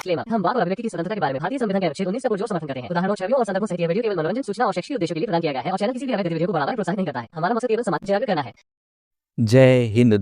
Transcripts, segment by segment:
Disclaimer. हम वाक और अभिव्यक्ति की स्वतंत्रता के बारे में भारतीय संविधान के अनुच्छेद 19 का पुरजोर समर्थन करते हैं। उदाहरणों, छवियों और संदर्भों सहित यह वीडियो केवल मनोरंजन, सूचना और शैक्षिक उद्देश्यों के लिए प्रदान किया गया है और चैनल किसी भी अवैध गतिविधियों को बढ़ावा या प्रोत्साहित नहीं करता है। हमारा मकसद केवल समाज जागरूक करना है। जय हिंद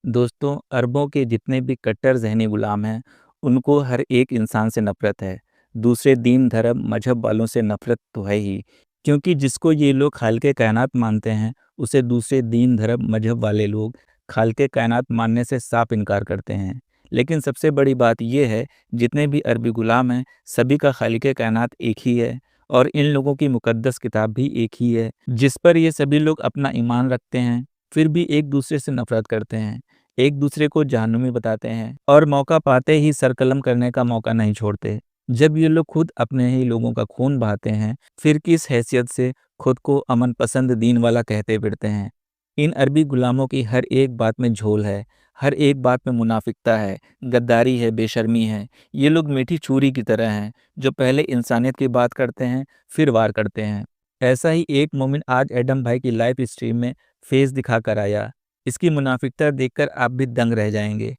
दोस्तों अरबों के जितने भी कट्टर ज़हनी गुलाम हैं उनको हर एक इंसान से नफ़रत है। दूसरे दीन धर्म मजहब वालों से नफ़रत तो है ही, क्योंकि जिसको ये लोग खालिक़े कायनात मानते हैं उसे दूसरे दीन धर्म मजहब वाले लोग खालिक़े कायनात मानने से साफ इनकार करते हैं। लेकिन सबसे बड़ी बात यह है, जितने भी अरबी गुलाम हैं सभी का खालिक़े कायनात एक ही है और इन लोगों की मुक़द्दस किताब भी एक ही है, जिस पर ये सभी लोग अपना ईमान रखते हैं। फिर भी एक दूसरे से नफरत करते हैं, एक दूसरे को जहन्नुमी बताते हैं और मौका पाते ही सरकलम करने का मौका नहीं छोड़ते। जब ये लोग खुद अपने ही लोगों का खून बहाते हैं, फिर किस हैसियत से खुद को अमन पसंद दीन वाला कहते फिरते हैं। इन अरबी गुलामों की हर एक बात में झोल है, हर एक बात में मुनाफिकता है, गद्दारी है, बेशर्मी है। ये लोग मीठी छुरी की तरह हैं, जो पहले इंसानियत की बात करते हैं फिर वार करते हैं। ऐसा ही एक मोमिन आज एडम भाई की लाइव स्ट्रीम में फेस दिखा कर आया। इसकी मुनाफिकता देखकर आप भी दंग रह जाएंगे।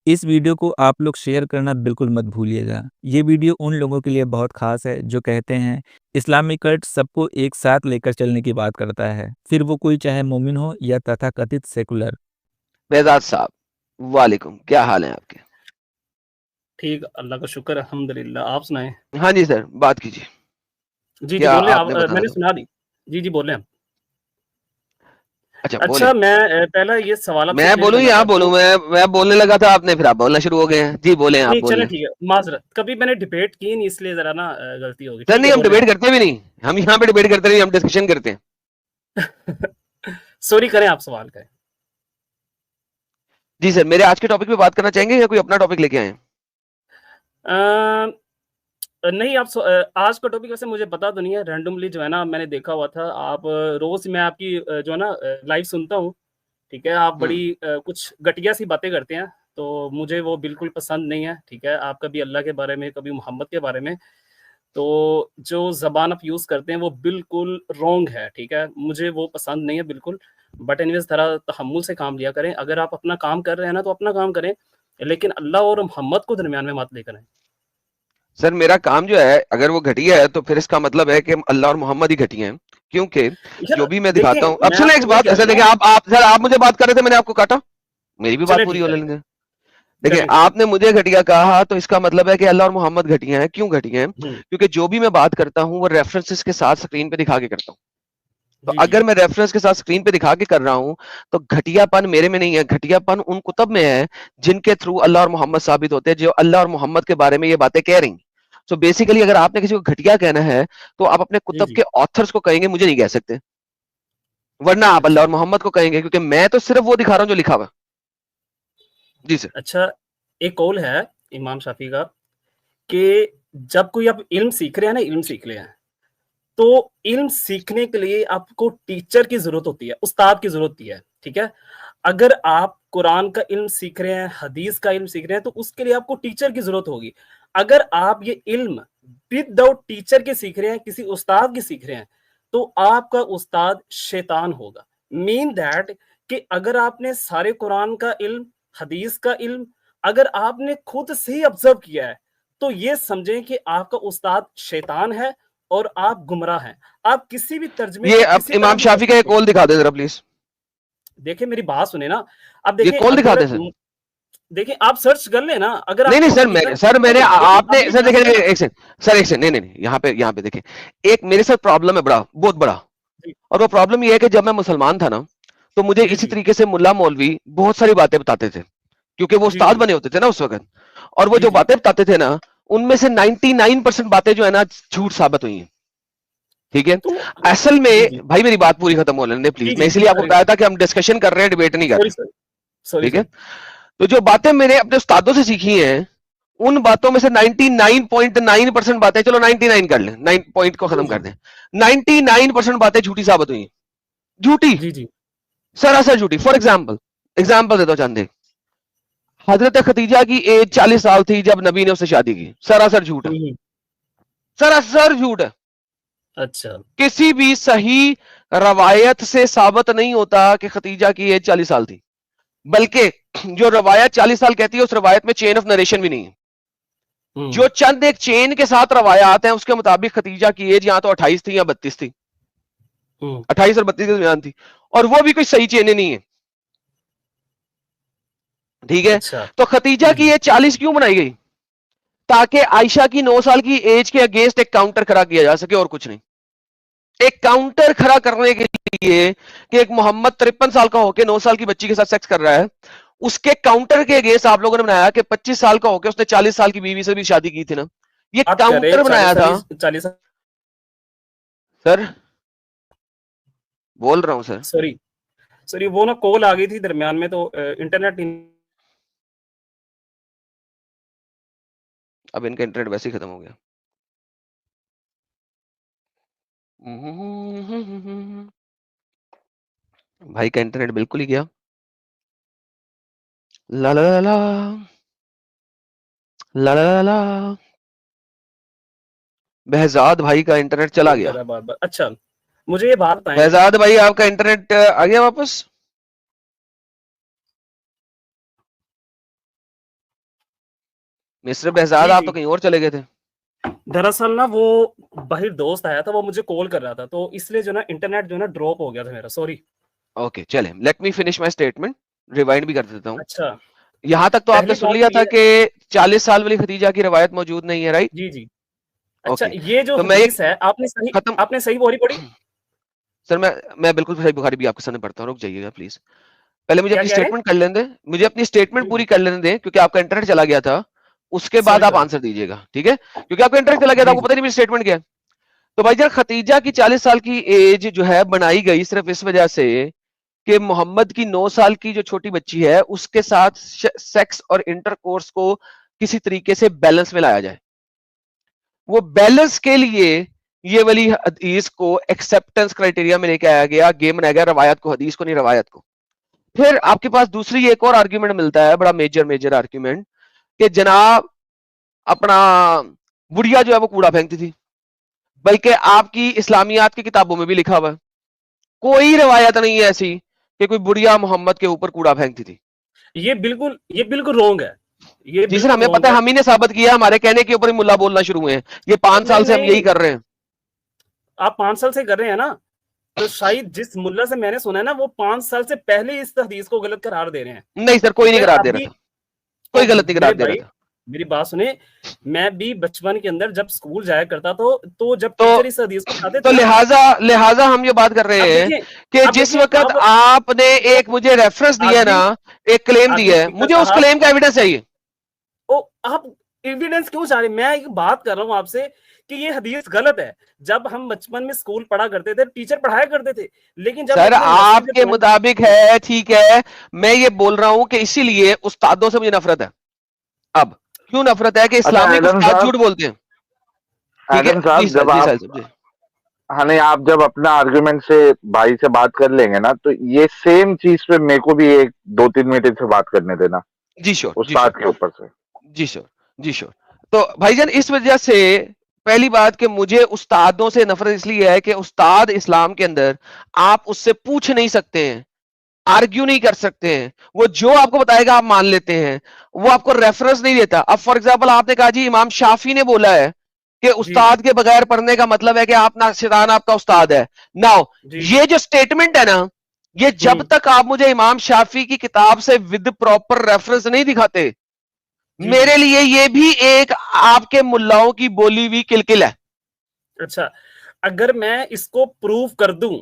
इस वीडियो को आप लोग शेयर करना बिल्कुल मत भूलिएगा। ये वीडियो उन लोगों के लिए बहुत खास है जो कहते हैं इस्लामिक कल्ट सबको एक साथ लेकर चलने की बात करता है, फिर वो कोई चाहे मोमिन हो या तथाकथित सेकुलर। बेजाद साहब, वालेकुम, क्या हाल है आपके? ठीक, अल्लाह का शुक्र, अल्हम्दुलिल्लाह। आप सुनाएं? हाँ जी सर, बात कीजिए। जी क्या बोले आप। आपने बताना मैंने था? सुना दी। जी बोले हम। अच्छा अच्छा, मैं पहला ये सवाल आपसे मैं क्लियर बोलूं करना या आप चाहता बोलूं? हूँ। मैं बोलने लगा था, आपने फिर आप बोलना शुरू हो गए हैं। जी बोले, आप नहीं बोल चले रहे हैं। ठीक है, माजरत। कभी मैंने डिबेट की नहीं, इसलिए जरा ना गलती होगी। सर ठीक नहीं, है, हम बोले डिबेट करते भी नहीं, हम यहाँ पे डिबेट करते नहीं, हम डिस्कशन करते हैं। आप। सॉरी, करें आप सवाल करें। जी सर, मेरे आज के टॉपिक पे बात करना चाहेंगे या कोई अपना टॉपिक लेके आए हैं? नहीं, आप आज का टॉपिक वैसे मुझे पता तो नहीं है, रैंडमली जो है ना मैंने देखा हुआ था। आप रोज मैं आपकी जो है ना लाइव सुनता हूँ। ठीक है, आप बड़ी कुछ घटिया सी बातें करते हैं, तो मुझे वो बिल्कुल पसंद नहीं है। ठीक है, आप कभी अल्लाह के बारे में, कभी मोहम्मद के बारे में, तो जो ज़बान आप यूज़ करते हैं वो बिल्कुल रॉन्ग है। ठीक है, मुझे वो पसंद नहीं है बिल्कुल। बट एनीवेज़ ज़रा तहम्मुल से काम लिया करें। अगर आप अपना काम कर रहे हैं ना तो अपना काम करें, लेकिन अल्लाह और मोहम्मद को दरमियान में मत लेकर आएं। सर मेरा काम जो है, अगर वो घटिया है तो फिर इसका मतलब है कि अल्लाह और मोहम्मद ही घटिया हैं, क्योंकि जो भी मैं देखें, दिखाता हूँ। अब मैं सुनो एक आपको वही बात, कह ऐसा रहा देखिए, हूँ। आप सर, आप मुझे बात कर रहे थे, मैंने आपको काटा, मेरी भी बात चले पूरी ठीक हो है, लेने दें। देखिए, चले ठीक है। आपने मुझे घटिया कहा तो इसका मतलब है कि अल्लाह और मोहम्मद घटिया हैं। क्यों घटिया हैं? क्योंकि जो भी मैं बात करता हूँ वो रेफरेंसेस के साथ स्क्रीन पे दिखा के करता हूँ। तो जी जी अगर मैं रेफरेंस के साथ स्क्रीन पे दिखा के कर रहा हूं, तो घटियापन मेरे में नहीं है, घटियापन उन कुतब में है जिनके थ्रू अल्लाह और मोहम्मद साबित होते हैं, जो अल्लाह और मोहम्मद के बारे में ये बातें कह रही। सो बेसिकली अगर आपने किसी को घटिया कहना है तो आप अपने जी कुतब जी। के ऑथर्स को कहेंगे, मुझे नहीं कह सकते। वरना आप अल्लाह अच्छा और मोहम्मद को कहेंगे, क्योंकि मैं तो सिर्फ वो दिखा रहा हूं जो लिखा हुआ। जी सर। अच्छा, एक कौल है इमाम शाफी का कि जब कोई आप इल्म सीख रहे हैं ना, इल्म सीख रहे हैं, तो इल्म सीखने के लिए आपको टीचर की जरूरत होती है, उस्ताद की जरूरत होती है। ठीक है, अगर आप कुरान का इल्म सीख रहे हैं, हदीस का इल्म सीख रहे हैं, तो उसके लिए आपको टीचर की जरूरत होगी। अगर आप ये इल्म विदाउट टीचर के सीख रहे हैं, किसी उस्ताद की सीख रहे हैं, तो आपका उस्ताद शैतान होगा। मीन दैट कि अगर आपने सारे कुरान का इल्म, हदीस का इल्म अगर आपने खुद से ही ऑब्जर्व किया है, तो ये समझें कि आपका उस्ताद शैतान है और आप गुमराह हैं। आप किसी भी तर्जमे ये को अब किसी तरह इमाम भी कर शाफी का एक सकते हैं। कॉल दिखा दे जरा प्लीज। देखिए मेरी बात सुने ना। अब ये देखिए, कॉल दिखा अगर दे सर। देखिए आप सर्च कर लेना, अगर नहीं नहीं आपको सर, हकीकत मैंने देखिए, लेकिन अब आपने मेरी सर बात देखिए सुने देखिए, ना। एक सेकंड सर, एक सेकंड, नहीं नहीं नहीं, यहाँ पे देखिए, एक मेरे साथ प्रॉब्लम है बड़ा, बहुत बड़ा। जी और वो प्रॉब्लम ये है कि जब मैं मुसलमान था ना, तो मुझे जी इसी जी तरीके से मुल्ला मौलवी बहुत सारी बातें बताते थे, क्योंकि वो जी उस्ताद जी बने होते थे ना उस वक्त। और वो जी जो जी। बातें बताते थे ना, उनमें से 99% बातें जो है ना झूठ साबित हुई हैं। ठीक है, तो असल जी में जी भाई मेरी बात पूरी खत्म हो लेने प्लीज, जी मैं जी इसलिए आपको सॉरी बताया था कि हम डिस्कशन कर रहे हैं, डिबेट नहीं कर सॉरी रहे। सॉरी सॉरी ठीक है, सॉरी। तो जो बातें मैंने अपने उस्तादों से सीखी हैं, उन बातों में से 99.9% बातें, चलो 99 कर लें, 9 पॉइंट को जी खत्म जी कर दें, 99% बातें झूठी साबित हुई। झूठी, जी जी सरासर झूठी। फॉर एग्जाम्पल, एग्जाम्पल देता हूं, चंदे। हजरत खदीजा की एज 40 साल थी जब नबी ने उससे शादी की, सरासर झूठ है, हम्म, सरासर झूठ है। अच्छा किसी भी सही रवायत से साबित नहीं होता कि खदीजा की एज 40 साल थी, बल्कि जो रवायत 40 साल कहती है उस रवायत में चेन ऑफ नरेशन भी नहीं है। जो चंद एक चेन के साथ रवायात हैं उसके मुताबिक खतीजा की एज या तो 28 थी या 32 थी, 28 और 32 के दरमियान थी, और वो भी कोई सही चेनें नहीं है, ठीक है। अच्छा। तो खतीजा की एज 40 क्यों बनाई गई? ताकि आयशा की 9 साल की एज के अगेंस्ट एक काउंटर खड़ा किया जा सके, और कुछ नहीं। एक काउंटर खड़ा करने के लिए कि एक मोहम्मद 53 साल का होकर 9 साल की बच्ची के साथ सेक्स कर रहा है, उसके काउंटर के अगेंस्ट आप लोगों ने बनाया कि 25 साल का होकर उसने 40 साल की बीवी से भी शादी की थी ना, ये काउंटर बनाया था। 40 सर बोल रहा हूं सर। सॉरी वो ना कॉल आ गई थी दरमियान में, तो इंटरनेट अब इनका इंटरनेट वैसे ही खत्म हो गया। भाई का इंटरनेट बिल्कुल ही गया। ला ला ला ला ला ला ला ला। बहजाद भाई का इंटरनेट चला गया। बार। अच्छा मुझे ये बात बताएं, बहजाद भाई आपका इंटरनेट आ गया वापस? मिस्टर बहजाद आप तो कहीं और चले गए थे। दरअसल ना वो बाहर दोस्त आया था, वो मुझे कॉल कर रहा था, तो इसलिए जो ना इंटरनेट जो ना ड्रॉप हो गया था मेरा, सॉरी। ओके चले, let me finish my statement, rewind भी कर देता हूँ। अच्छा यहाँ तक तो आपने सुन लिया था कि 40 साल वाली खदीजा की रवायत मौजूद नहीं है, राइट? जी। अच्छा ओके, ये जो तो मैं हदीस है आपने सही बुखारी पढ़ी? सर मैं बिल्कुल सही बुखारी भी आपके सामने पढ़ता हूँ, रुक जाइएगा प्लीज। पहले मुझे अपनी स्टेटमेंट कर लेने दें, मुझे अपनी स्टेटमेंट पूरी कर लेने दें, क्योंकि आपका इंटरनेट चला गया था, उसके बाद आप आंसर दीजिएगा, ठीक है? क्योंकि आपका इंटरनेट चला गया था, आपको पता नहीं मेरी स्टेटमेंट क्या है। तो भाईजान खतीजा की 40 साल की एज जो है बनाई गई सिर्फ इस वजह से कि मोहम्मद की 9 साल की जो छोटी बच्ची है उसके साथ सेक्स और इंटरकोर्स को किसी तरीके से बैलेंस में लाया जाए। वो बैलेंस के लिए ये वाली हदीस को एक्सेप्टेंस क्राइटेरिया में लेके आया गया, गेम बनाया गया, रवायत को, हदीस को नहीं रवायत को। फिर आपके पास दूसरी एक और आर्ग्यूमेंट मिलता है, बड़ा मेजर आर्ग्यूमेंट, कि जनाब अपना बुढ़िया जो है वो कूड़ा फेंकती थी, बल्कि आपकी इस्लामियात की किताबों में भी लिखा हुआ है, कोई रवायत नहीं है ऐसी कि कोई बुढ़िया मोहम्मद के ऊपर कूड़ा फेंकती थी। ये बिल्कुल रोंग है। ये जी सर, हमें पता है, हम ही ने साबित किया, हमारे कहने के ऊपर ही मुल्ला बोलना शुरू हुए हैं। ये 5 साल से हम यही कर रहे हैं। आप 5 साल से कर रहे हैं ना, तो शायद जिस मुल्ला से मैंने सुना है ना, वो 5 साल से पहले इस हदीस को गलत करार दे रहे हैं। नहीं सर, कोई नहीं करार दे रहा था, कोई गलत नहीं करार दे रहा था। मेरी बात सुने, मैं भी बचपन के अंदर जब स्कूल जाया करता तो जब टीचर इस हदीस को पढ़ाते तो लिहाजा हम ये बात कर रहे हैं कि जिस वक्त आपने एक मुझे रेफरेंस दिया ना, एक क्लेम दिया है, मुझे उस क्लेम का एविडेंस चाहिए। ओ आप एविडेंस क्यों चाह रहे? मैं एक बात कर रहा हूं आपसे कि ये हदीस गलत है। जब हम बचपन में स्कूल पढ़ा करते थे, टीचर पढ़ाया करते थे, लेकिन जब सर आपके मुताबिक है, ठीक है, मैं ये बोल रहा हूं कि इसीलिए उस्तादों से मुझे नफरत है। अब क्यों नफरत है कि इस्लामिक उस्ताद झूठ बोलते हैं, ठीक है? जब आप जब अपना आर्गुमेंट से भाई से बात कर लेंगे ना, तो ये सेम चीज पे मेरे को भी 1-2-3 मिनट से बात करने देना। जी श्योर, उस्ताद के ऊपर से। जी श्योर। तो भाईजान इस वजह से पहली बात कि मुझे उस्तादों से नफरत इसलिए है कि उस्ताद इस्लाम के अंदर आप उससे पूछ नहीं सकते हैं, आर्ग्यू नहीं कर सकते हैं, वो जो आपको बताएगा आप मान लेते हैं, वो आपको रेफरेंस नहीं देता। अब फॉर एग्जांपल आपने कहा जी इमाम शाफी ने बोला है कि उस्ताद के बगैर पढ़ने का मतलब है कि आप ना शैतान आपका उस्ताद है। नाउ ये जो स्टेटमेंट है ना, ये जब तक आप मुझे इमाम शाफी की किताब से विद प्रॉपर रेफरेंस नहीं दिखाते, मेरे लिए ये भी एक आपके मुल्लाओं की बोली हुई किलकिल है। अच्छा, अगर मैं इसको प्रूव कर दूं,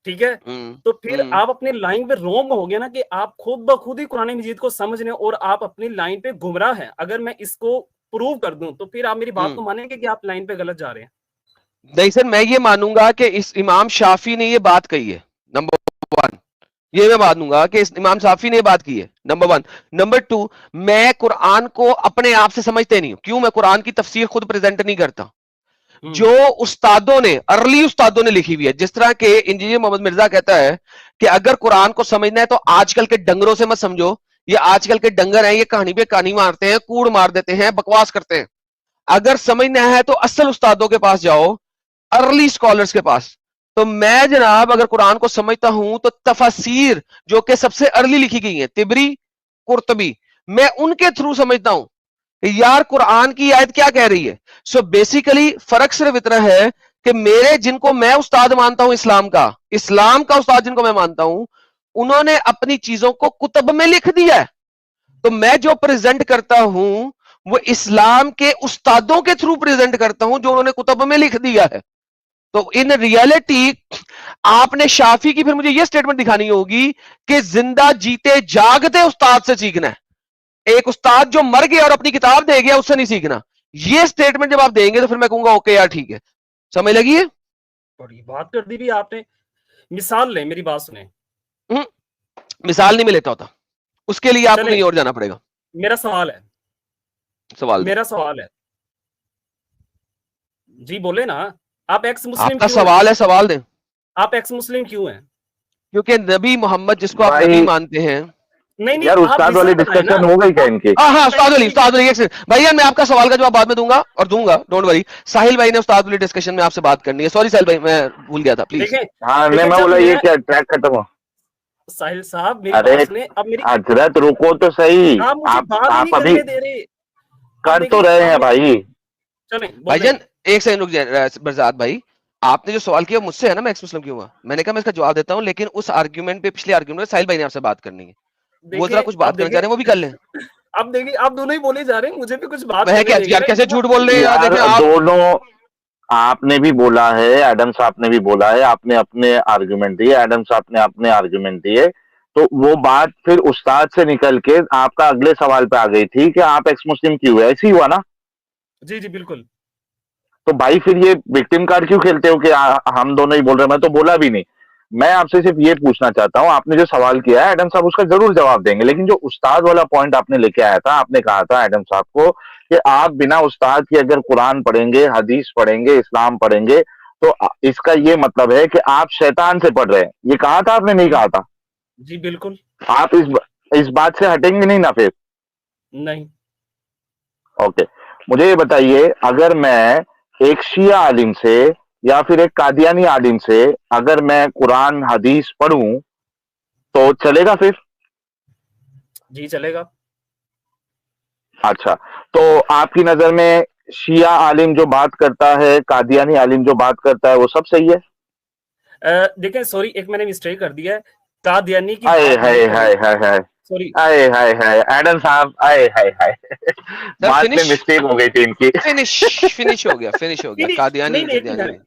ठीक है, तो फिर आप अपनी लाइन पे रोंग हो गया ना, कि आप खुद ब खुद ही कुरान मजीद को समझ रहे हैं और आप अपनी लाइन पे गुमराह हैं। अगर मैं इसको प्रूव कर दूं तो फिर आप मेरी बात को मानेंगे कि आप लाइन पे गलत जा रहे हैं? नहीं सर, मैं ये मानूंगा कि इस इमाम शाफी ने ये बात कही है, नंबर 1, ये मैं मानूंगा कि इस इमाम शाफी ने बात की है, नंबर 1। नंबर 2, मैं कुरान को अपने आप से समझते नहीं हूं। क्यों? मैं कुरान की तफसीर खुद प्रेजेंट नहीं करता, जो उस्तादों ने, अर्ली उस्तादों ने लिखी हुई है। जिस तरह के इंजीनियर मोहम्मद मिर्जा कहता है कि अगर कुरान को समझना है तो आजकल के डंगरों से मत समझो, ये आजकल के डंगर हैं, ये कहानी पे कहानी मारते हैं, कूड़ मार देते हैं, बकवास करते हैं। अगर समझना है तो असल उस्तादों के पास जाओ, अर्ली स्कॉलर्स के पास। तो मैं जनाब अगर कुरान को समझता हूं तो तफसीर जो कि सबसे अर्ली लिखी गई है, तिबरी, कुर्तबी, मैं उनके थ्रू समझता हूं यार कुरान की आयत क्या कह रही है? सो बेसिकली फर्क सिर्फ इतना है कि मेरे जिनको मैं उस्ताद मानता हूं इस्लाम का उस्ताद जिनको मैं मानता हूं, उन्होंने अपनी चीजों को कुतब में लिख दिया है। तो मैं जो प्रेजेंट करता हूं वो इस्लाम के उस्तादों के थ्रू प्रेजेंट करता हूं जो उन्होंने कुतब में लिख दिया है। तो इन रियलिटी आपने शाफी की फिर मुझे यह स्टेटमेंट दिखानी होगी कि जिंदा जीते जागते उस्ताद से सीखना है। एक उस्ताद जो मर गया और अपनी किताब दे गया उससे नहीं सीखना। ये स्टेटमेंट जब आप देंगे तो फिर मैं कहूंगा ओके यार ठीक है, समझ लगी है? बड़ी बात कर दी भी आपने। मिसाल ले, मेरी बात सुने। मिसाल नहीं मैं लेता होता, उसके लिए आपको चले, कहीं और जाना पड़ेगा। मेरा सवाल है, सवाल दे। मेरा सवाल है जी, बोले ना। आप एक्स मुस्लिम आपका क्यों हैं? सवाल है, सवाल दे। आप एक्स मुस्लिम क्यों हैं? क्योंकि नबी मोहम्मद जिसको आप भाई नबी मानते हैं। नहीं नहीं, यार आप उस्ताद वाली रीजन बताएं ना। डिस्कशन हो गई क्या इनकी? हाँ उस्ताद अली एक सेकंड भैया, मैं आपका सवाल का जवाब बाद में दूंगा और दूंगा, डोंट वरी। साहिल भाई ने उस्ताद वाली डिस्कशन में आपसे बात करनी है। सॉरी साहिल भाई, मैं भूल गया था, प्लीज। देखें, हाँ नहीं, देखें मैं जब बोला ये मैं क्या ट्रैक खत्म हो? साहिल साहब मेरी अरे बात सुने। अब मेरी हजरत रुको तो सही। आप मुझे बात ही नहीं आप अभी करने दे रहे। अब कर तो देखिए, रहे आप हैं भाई। चलें बोलें। भाईजान एक सेकंड रुक जाए बरसात भाई, आपने जो सवाल किया मुझसे है ना, मैं एक्स मुस्लिम क्यों हुआ, मैंने कहा मैं इसका जवाब देता हूं, लेकिन उस आर्ग्यूमेंट पे, पिछले आर्ग्यूमेंट में साहिल भाई ने आपसे बात करनी है, वो जरा देखिए, कुछ बात अब करना चाह रहे हैं, वो भी कर लें। अब देखिए, आप दोनों ही बोले जा रहे हैं, मुझे भी कुछ बात वह करने क्या देंगे यार, ना, कैसे इतना। झूठ बोल रहे हैं यार, यार देखें आप। दोनों, आपने भी बोला है, एडम साहब ने भी बोला है, आपने अपने आर्गुमेंट दिए, एडम साहब ने अपने आर्गुमेंट दिए। तो वो बात फिर उस्ताद से निकल के आपका अगले सवाल पे आ गई थी कि आप एक्स मुस्लिम क्यों है, ऐसी हुआ ना? जी जी बिल्कुल। तो भाई फिर ये विक्टिम कार्ड क्यों खेलते हो कि हम दोनों ही बोल रहे हैं? मैं तो बोला भी नहीं। मैं आपसे सिर्फ ये पूछना चाहता हूं, आपने जो सवाल किया है एडम साहब उसका जरूर जवाब देंगे, लेकिन जो उस्ताद वाला पॉइंट आपने लेके आया था, आपने कहा था एडम साहब को कि आप बिना उस्ताद के अगर कुरान पढ़ेंगे, हदीस पढ़ेंगे, इस्लाम पढ़ेंगे, तो इसका ये मतलब है कि आप शैतान से पढ़ रहे हैं। ये कहा था आपने, नहीं कहा था? जी बिल्कुल। आप इस बात से हटेंगे नहीं ना फिर? नहीं। ओके, मुझे ये बताइए, अगर मैं एक शिया आलिम से या फिर एक कादियानी आलिम से अगर मैं कुरान हदीस पढ़ूं तो चलेगा फिर? जी चलेगा। अच्छा, तो आपकी नजर में शिया आलिम जो बात करता है, कादियानी आलिम जो बात करता है, वो सब सही है? देखें, सॉरी, एक मैंने मिस्टेक कर दिया है। कादियानी की आए बात हाय नहीं हाय करी। हाय हाय, सॉरी। आए हाय हाय, एडम साहब आए हाय हाय। बात में मिस्टेक हो गई थी इनकी। फिनिश हो गया कादियानी नहीं नहीं, कादियानी नहीं।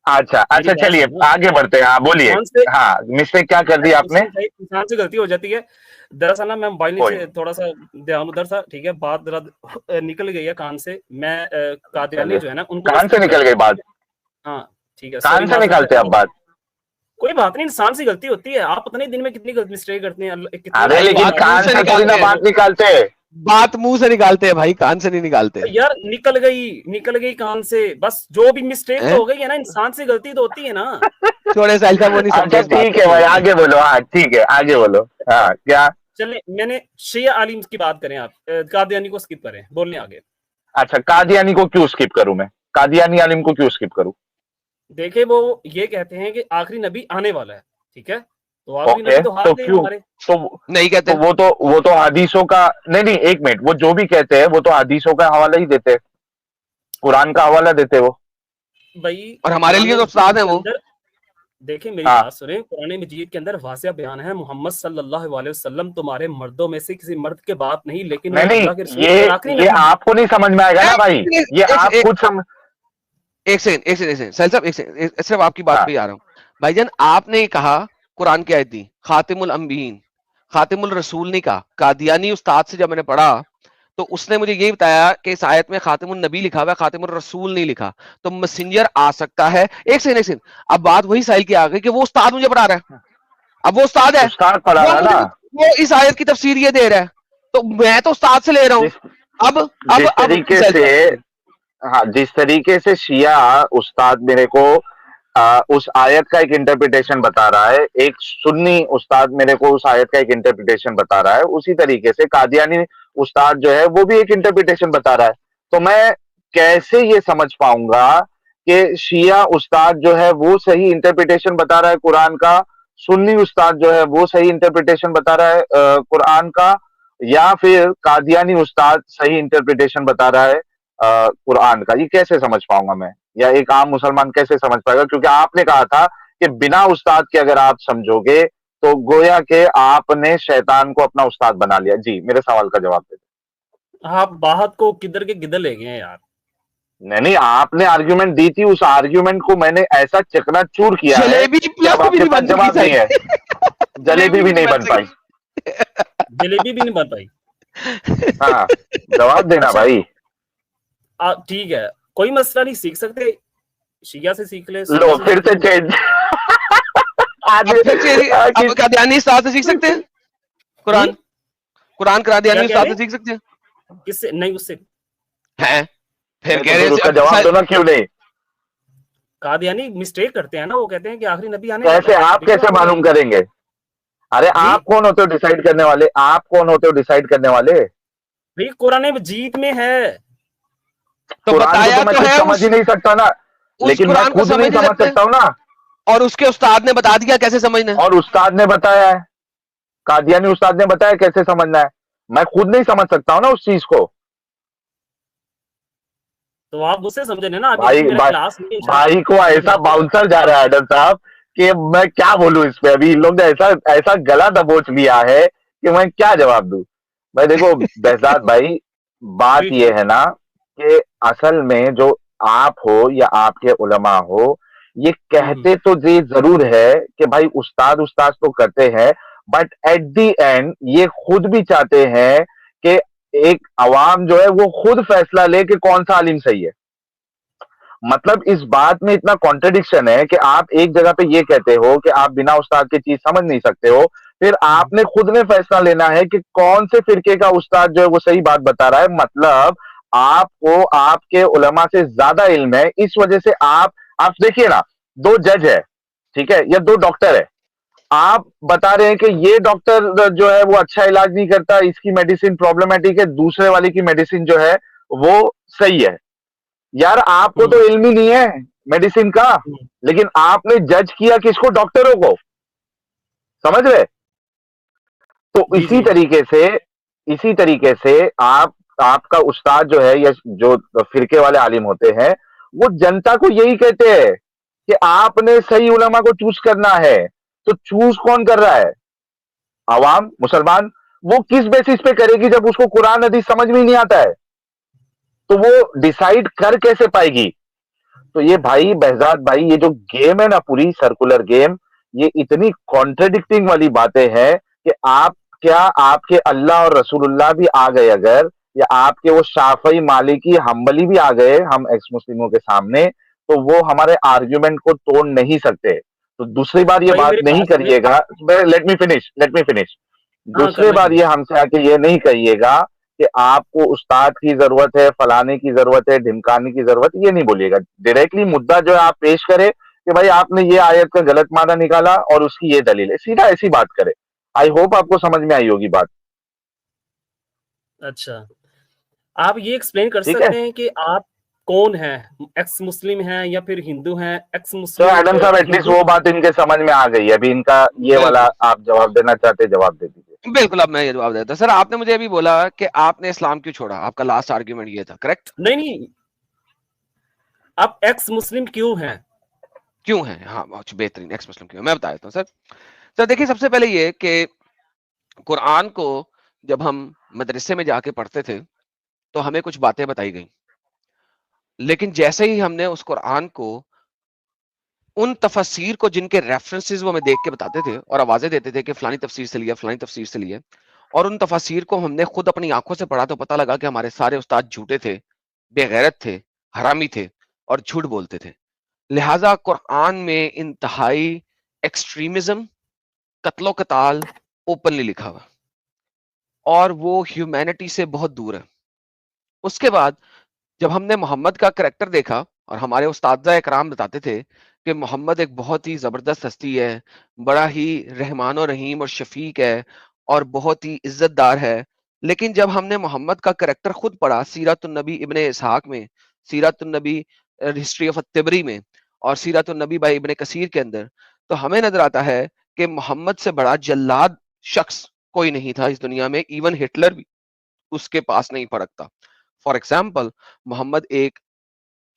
अच्छा मेरी अच्छा, बात चलिए सुनो। आगे बढ़ते हैं। हाँ बोलिए। इंसान से हाँ, मिस्टेक क्या कर दी आपने? इंसान से गलती हो जाती है। दरअसल ना, मैं मोबाइल कोई नीचे थोड़ा सा ध्यान उधर था, ठीक है, बात जरा निकल गई है कान से। मैं कादियानी चलिए, जो है ना उनको कान से respect निकल करता गई हूं, बात? ठीक है? हाँ ठीक है, कान सॉरी से माजरत निकालते है। हैं आप बात? कोई बात नहीं, इंसान से गलती होती है। आप पता नहीं दिन में कितनी गलती मिस्टेक करते हैं, कितनी अरे भाई गलती लेकिन बात हमारी मुंह कान से से थोड़ी ना निकालते हैं, बात निकालते हैं। बात मुंह से निकालते हैं भाई, कान से नहीं निकालते यार निकल गई कान से, बस जो भी मिस्टेक तो हैं। हो गई है ना, इंसान से गलती तो होती है ना। थोड़े साहिल साहब वो नहीं समझे अच्छा इस बात ठीक को, है भाई, छोड़ दो। आगे बोलो। हाँ ठीक है, आगे बोलो। हाँ क्या? चले, मैंने शिया आलिम की बात करें, आप कादियानी को स्किप करें, बोलने आगे। अच्छा, कादियानी को क्यों स्किप करूं मैं? कादियानी आलिम को क्यों स्किप करूं? देखिए, वो ये कहते हैं कि आखिरी नबी आने वाला है, ठीक है, तो आखिरी ओके, नबी तो हाथ तो गए क्यों? हमारे। तो नहीं कहते। वो तो हदीसों का, नहीं नहीं एक मिनट, वो जो भी कहते हैं वो तो हदीसों का हवाला ही देते हैं, कुरान का हवाला देते हैं वो। भाई और हमारे कुरान लिए तो मजीद उस्ताद है के वो। अंदर, देखिए मेरी हाँ बात सुने, कुरान मजीद के अंदर वाज़िह बयान है, मोहम्मद सल्लल्लाहु अलैहि वसल्लम तुम्हारे मर्दों में से किसी मर्द के बात नहीं, लेकिन नहीं वो नहीं, अल्लाह के रसूल ये और आखिरी ये नबी है। आपको नहीं समझ में आएगा ना भाई, ये आप एक खुद समझ। सेकंड साहिल साहब, सिर्फ आपकी बात हाँ पे ही आ रहा हूँ भाईजान। आपने कहा कुरान की आयत दी खातिमुल अंबियीन, खातिमुल रसूल नहीं कहा। कादियानी उस्ताद से जब मैंने पढ़ा तो उसने मुझे ये बताया कि इस आयत में खातिमुल नबी लिखा हुआ है, खातिमुल रसूल नहीं लिखा। तो मैसेंजर आ सकता है। एक सेकंड, अब बात वही साहिल की आ गई कि वो उस्ताद मुझे पढ़ा रहा है, अब वो उस्ताद है, उस्ताद पढ़ा वो रहा मुझे ना। वो इस आयत की तफसीर ये दे रहा है, तो मैं तो उस्ताद से ले रहा हूं। जिस जिस अब तरीके साहिल से, साहब, हाँ जिस तरीके से शिया उस्ताद मेरे को उस आयत का एक इंटरप्रिटेशन बता रहा है, एक सुन्नी उस्ताद मेरे को उस आयत का एक इंटरप्रिटेशन बता रहा है, उसी तरीके से कादियानी उस्ताद जो है वो भी एक इंटरप्रिटेशन बता रहा है। तो मैं कैसे ये समझ पाऊंगा कि शिया उस्ताद जो है वो सही इंटरप्रिटेशन बता रहा है कुरान का, सुन्नी उस्ताद जो है वो सही इंटरप्रिटेशन बता रहा है कुरान का, या फिर कादियानी उस्ताद सही इंटरप्रिटेशन बता रहा है कुरान का, ये कैसे समझ पाऊंगा मैं, या एक आम मुसलमान कैसे समझ पाएगा? क्योंकि आपने कहा था कि बिना उस्ताद के अगर आप समझोगे तो गोया के आपने शैतान को अपना उस्ताद बना लिया। जी, मेरे सवाल का जवाब दे दो। आप बात को किधर के किधर ले गए हैं यार। नहीं, आपने आर्ग्यूमेंट दी थी, उस आर्ग्यूमेंट को मैंने ऐसा चकनाचूर किया है जलेबी कि अब प्लस भी आपके नहीं पास बन जवाब नहीं है। सकी जलेबी भी नहीं बन पाई। जलेबी भी नहीं बन पाई। हाँ, जवाब देना अच्छा, भाई। ठीक है, कोई मसला नहीं, सीख सकते, शिया से सीख ले, लो फिर से चेंज। आज अब फिर से अब कादियानी उस्ताद से सीख सकते हैं कुरान, कुरान कादियानी क्या कह उस्ताद रहे से सीख सकते हैं? किससे? नहीं, उससे हैं? फिर तो कह फिर रहे उसका हैं जवाब दो ना, क्यों नहीं? कादियानी मिस्टेक करते हैं ना, वो कहते हैं कि आखिरी नबी आने कैसे, वाला है। आप कैसे मालूम करेंगे? अरे जी? आप कौन होते हो डिसाइड करने वाले? आप कौन होते हो डिसाइड करने वाले? भाई कुरान मजीद में है। तो कुरान को बताया तो मैं तो खुद है, समझ ही नहीं सकता ना, उस लेकिन मैं कुरान को खुद नहीं समझ नहीं समझ सकते, सकता हूँ ना। और उसके उस्ताद ने बता दिया कैसे समझना है। और उस्ताद ने बताया है, कादियानी उस्ताद ने बताया कैसे समझना है। मैं खुद नहीं समझ सकता हूँ ना उस चीज को। तो आप मुझसे समझे ना, अभी भाई अभी मेरा भाई, क्लास नहीं है, इंशाल्लाह भाई को ऐसा आप बाउंसर जा रहा है एडम साहब कि मैं क्या बोलूं इस पे। अभी इन लोग ने ऐसा ऐसा गला दबोच लिया है कि मैं क्या जवाब दूं। भाई देखो बहजाद भाई, बात जी, ये है ना कि असल में जो आप हो या आपके उलमा हो, ये कहते तो ये जरूर है कि भाई उस्ताद उस्ताद तो करते हैं, बट एट दी एंड ये खुद भी चाहते हैं कि एक अवाम जो है वो खुद फैसला ले कि कौन सा आलिम सही है। मतलब इस बात में इतना कॉन्ट्रडिक्शन है कि आप एक जगह पे ये कहते हो कि आप बिना उस्ताद की चीज समझ नहीं सकते हो, फिर आपने खुद ने फैसला लेना है कि कौन से फिरके का उस्ताद जो है वो सही बात बता रहा है। मतलब आपको आपके उलमा से ज्यादा इल्म है, इस वजह से आप देखिए ना, दो जज है, ठीक है, या दो डॉक्टर है, आप बता रहे हैं कि ये डॉक्टर जो है वो अच्छा इलाज नहीं करता, इसकी मेडिसिन प्रॉब्लमेटिक है, दूसरे वाले की मेडिसिन जो है वो सही है। यार आपको तो इल्म ही नहीं है मेडिसिन का, लेकिन आपने जज किया किसको? डॉक्टरों को। समझ रहे? तो जी जी। इसी तरीके से आपका उस्ताद जो है या जो फिरके वाले आलिम होते हैं, वो जनता को यही कहते हैं कि आपने सही उलमा को चूज करना है। तो चूज कौन कर रहा है? आवाम, मुसलमान। वो किस बेसिस पे करेगी जब उसको कुरान हदीस समझ में ही नहीं आता है? तो वो डिसाइड कर कैसे पाएगी? तो ये भाई बहजाद भाई, ये जो गेम है ना, पूरी सर्कुलर गेम, ये इतनी कॉन्ट्रडिक्टिंग वाली बातें हैं कि आप क्या, आपके अल्लाह और रसूलुल्लाह भी आ गए अगर, या आपके वो शाफई मालिकी हम्बली भी आ गए हम एक्स मुस्लिमों के सामने, तो वो हमारे आर्ग्यूमेंट को तोड़ नहीं सकते। तो दूसरी बार ये भाई बात मेरे नहीं क्लास में, करिएगा, लेट मी फिनिश। हाँ दूसरी करना बार ये फिनिश। हमसे आके ये नहीं कहिएगा कि आपको उस्ताद की जरूरत है, फलाने की जरूरत है, ढिमकाने की जरूरत, ये नहीं बोलिएगा। डायरेक्टली मुद्दा जो है आप पेश करें कि भाई आपने ये आयत का गलत माना निकाला और उसकी ये दलील है, सीधा ऐसी बात करें। आई होप आपको समझ में आई होगी बात। अच्छा, आप ये एक्सप्लेन कर ठीक है, सकते हैं कि आप कौन हैं? एक्स मुस्लिम हैं या फिर हिंदू हैं? एक्स तो मुस्लिम एडम साहब एटलीस्ट हिंदू। वो बात इनके समझ में आ गई है। अभी इनका ये वाला बिल्कुल आप जवाब देना चाहते, जवाब दे दीजिए। बिल्कुल, अब मैं ये जवाब देता। सर आपने मुझे अभी बोला कि आपने इस्लाम क्यों छोड़ा, आपका लास्ट आर्ग्यूमेंट ये था, करेक्ट? नहीं नहीं, आप एक्स मुस्लिम क्यों हैं? क्यों है? हाँ, बहुत बेहतरीन, एक्स मुस्लिम क्यों, मैं बता देता हूँ सर। सर देखिए, सबसे पहले ये कि कुरान को जब हम मदरसे में जाके पढ़ते थे तो हमें कुछ बातें बताई गई, लेकिन जैसे ही हमने उस कुरान को, उन तफसीर को जिनके रेफरेंसेस वो हमें देख के बताते थे और आवाजें देते थे कि फलानी तफसीर से लिया, फलानी तफसीर से लिया, और उन तफसीर को हमने खुद अपनी आंखों से पढ़ा, तो पता लगा कि हमारे सारे उस्ताद झूठे थे, बेगैरत थे, हरामी थे और झूठ बोलते थे। लिहाजा कुरान में इंतहाई एक्सट्रीमिज्म, कत्लो कताल ओपनली लिखा हुआ, और वो ह्यूमैनिटी से बहुत दूर है। उसके बाद जब हमने मोहम्मद का करैक्टर देखा, और हमारे उस्ताद इकराम बताते थे कि मोहम्मद एक बहुत ही जबरदस्त हस्ती है, बड़ा ही रहमान और रहीम और शफीक है और बहुत ही इज्जतदार है, लेकिन जब हमने मोहम्मद का करैक्टर खुद पढ़ा सीरतुन नबी इब्ने इसहाक में, सीरतुन नबी हिस्ट्री ऑफ तिबरी में, और सीरतुन नबी बाय इब्ने कसीर के अंदर, तो हमें नजर आता है कि मोहम्मद से बड़ा जल्लाद शख्स कोई नहीं था इस दुनिया में, इवन हिटलर भी उसके पास नहीं फर्क था। फॉर एग्जाम्पल, मोहम्मद एक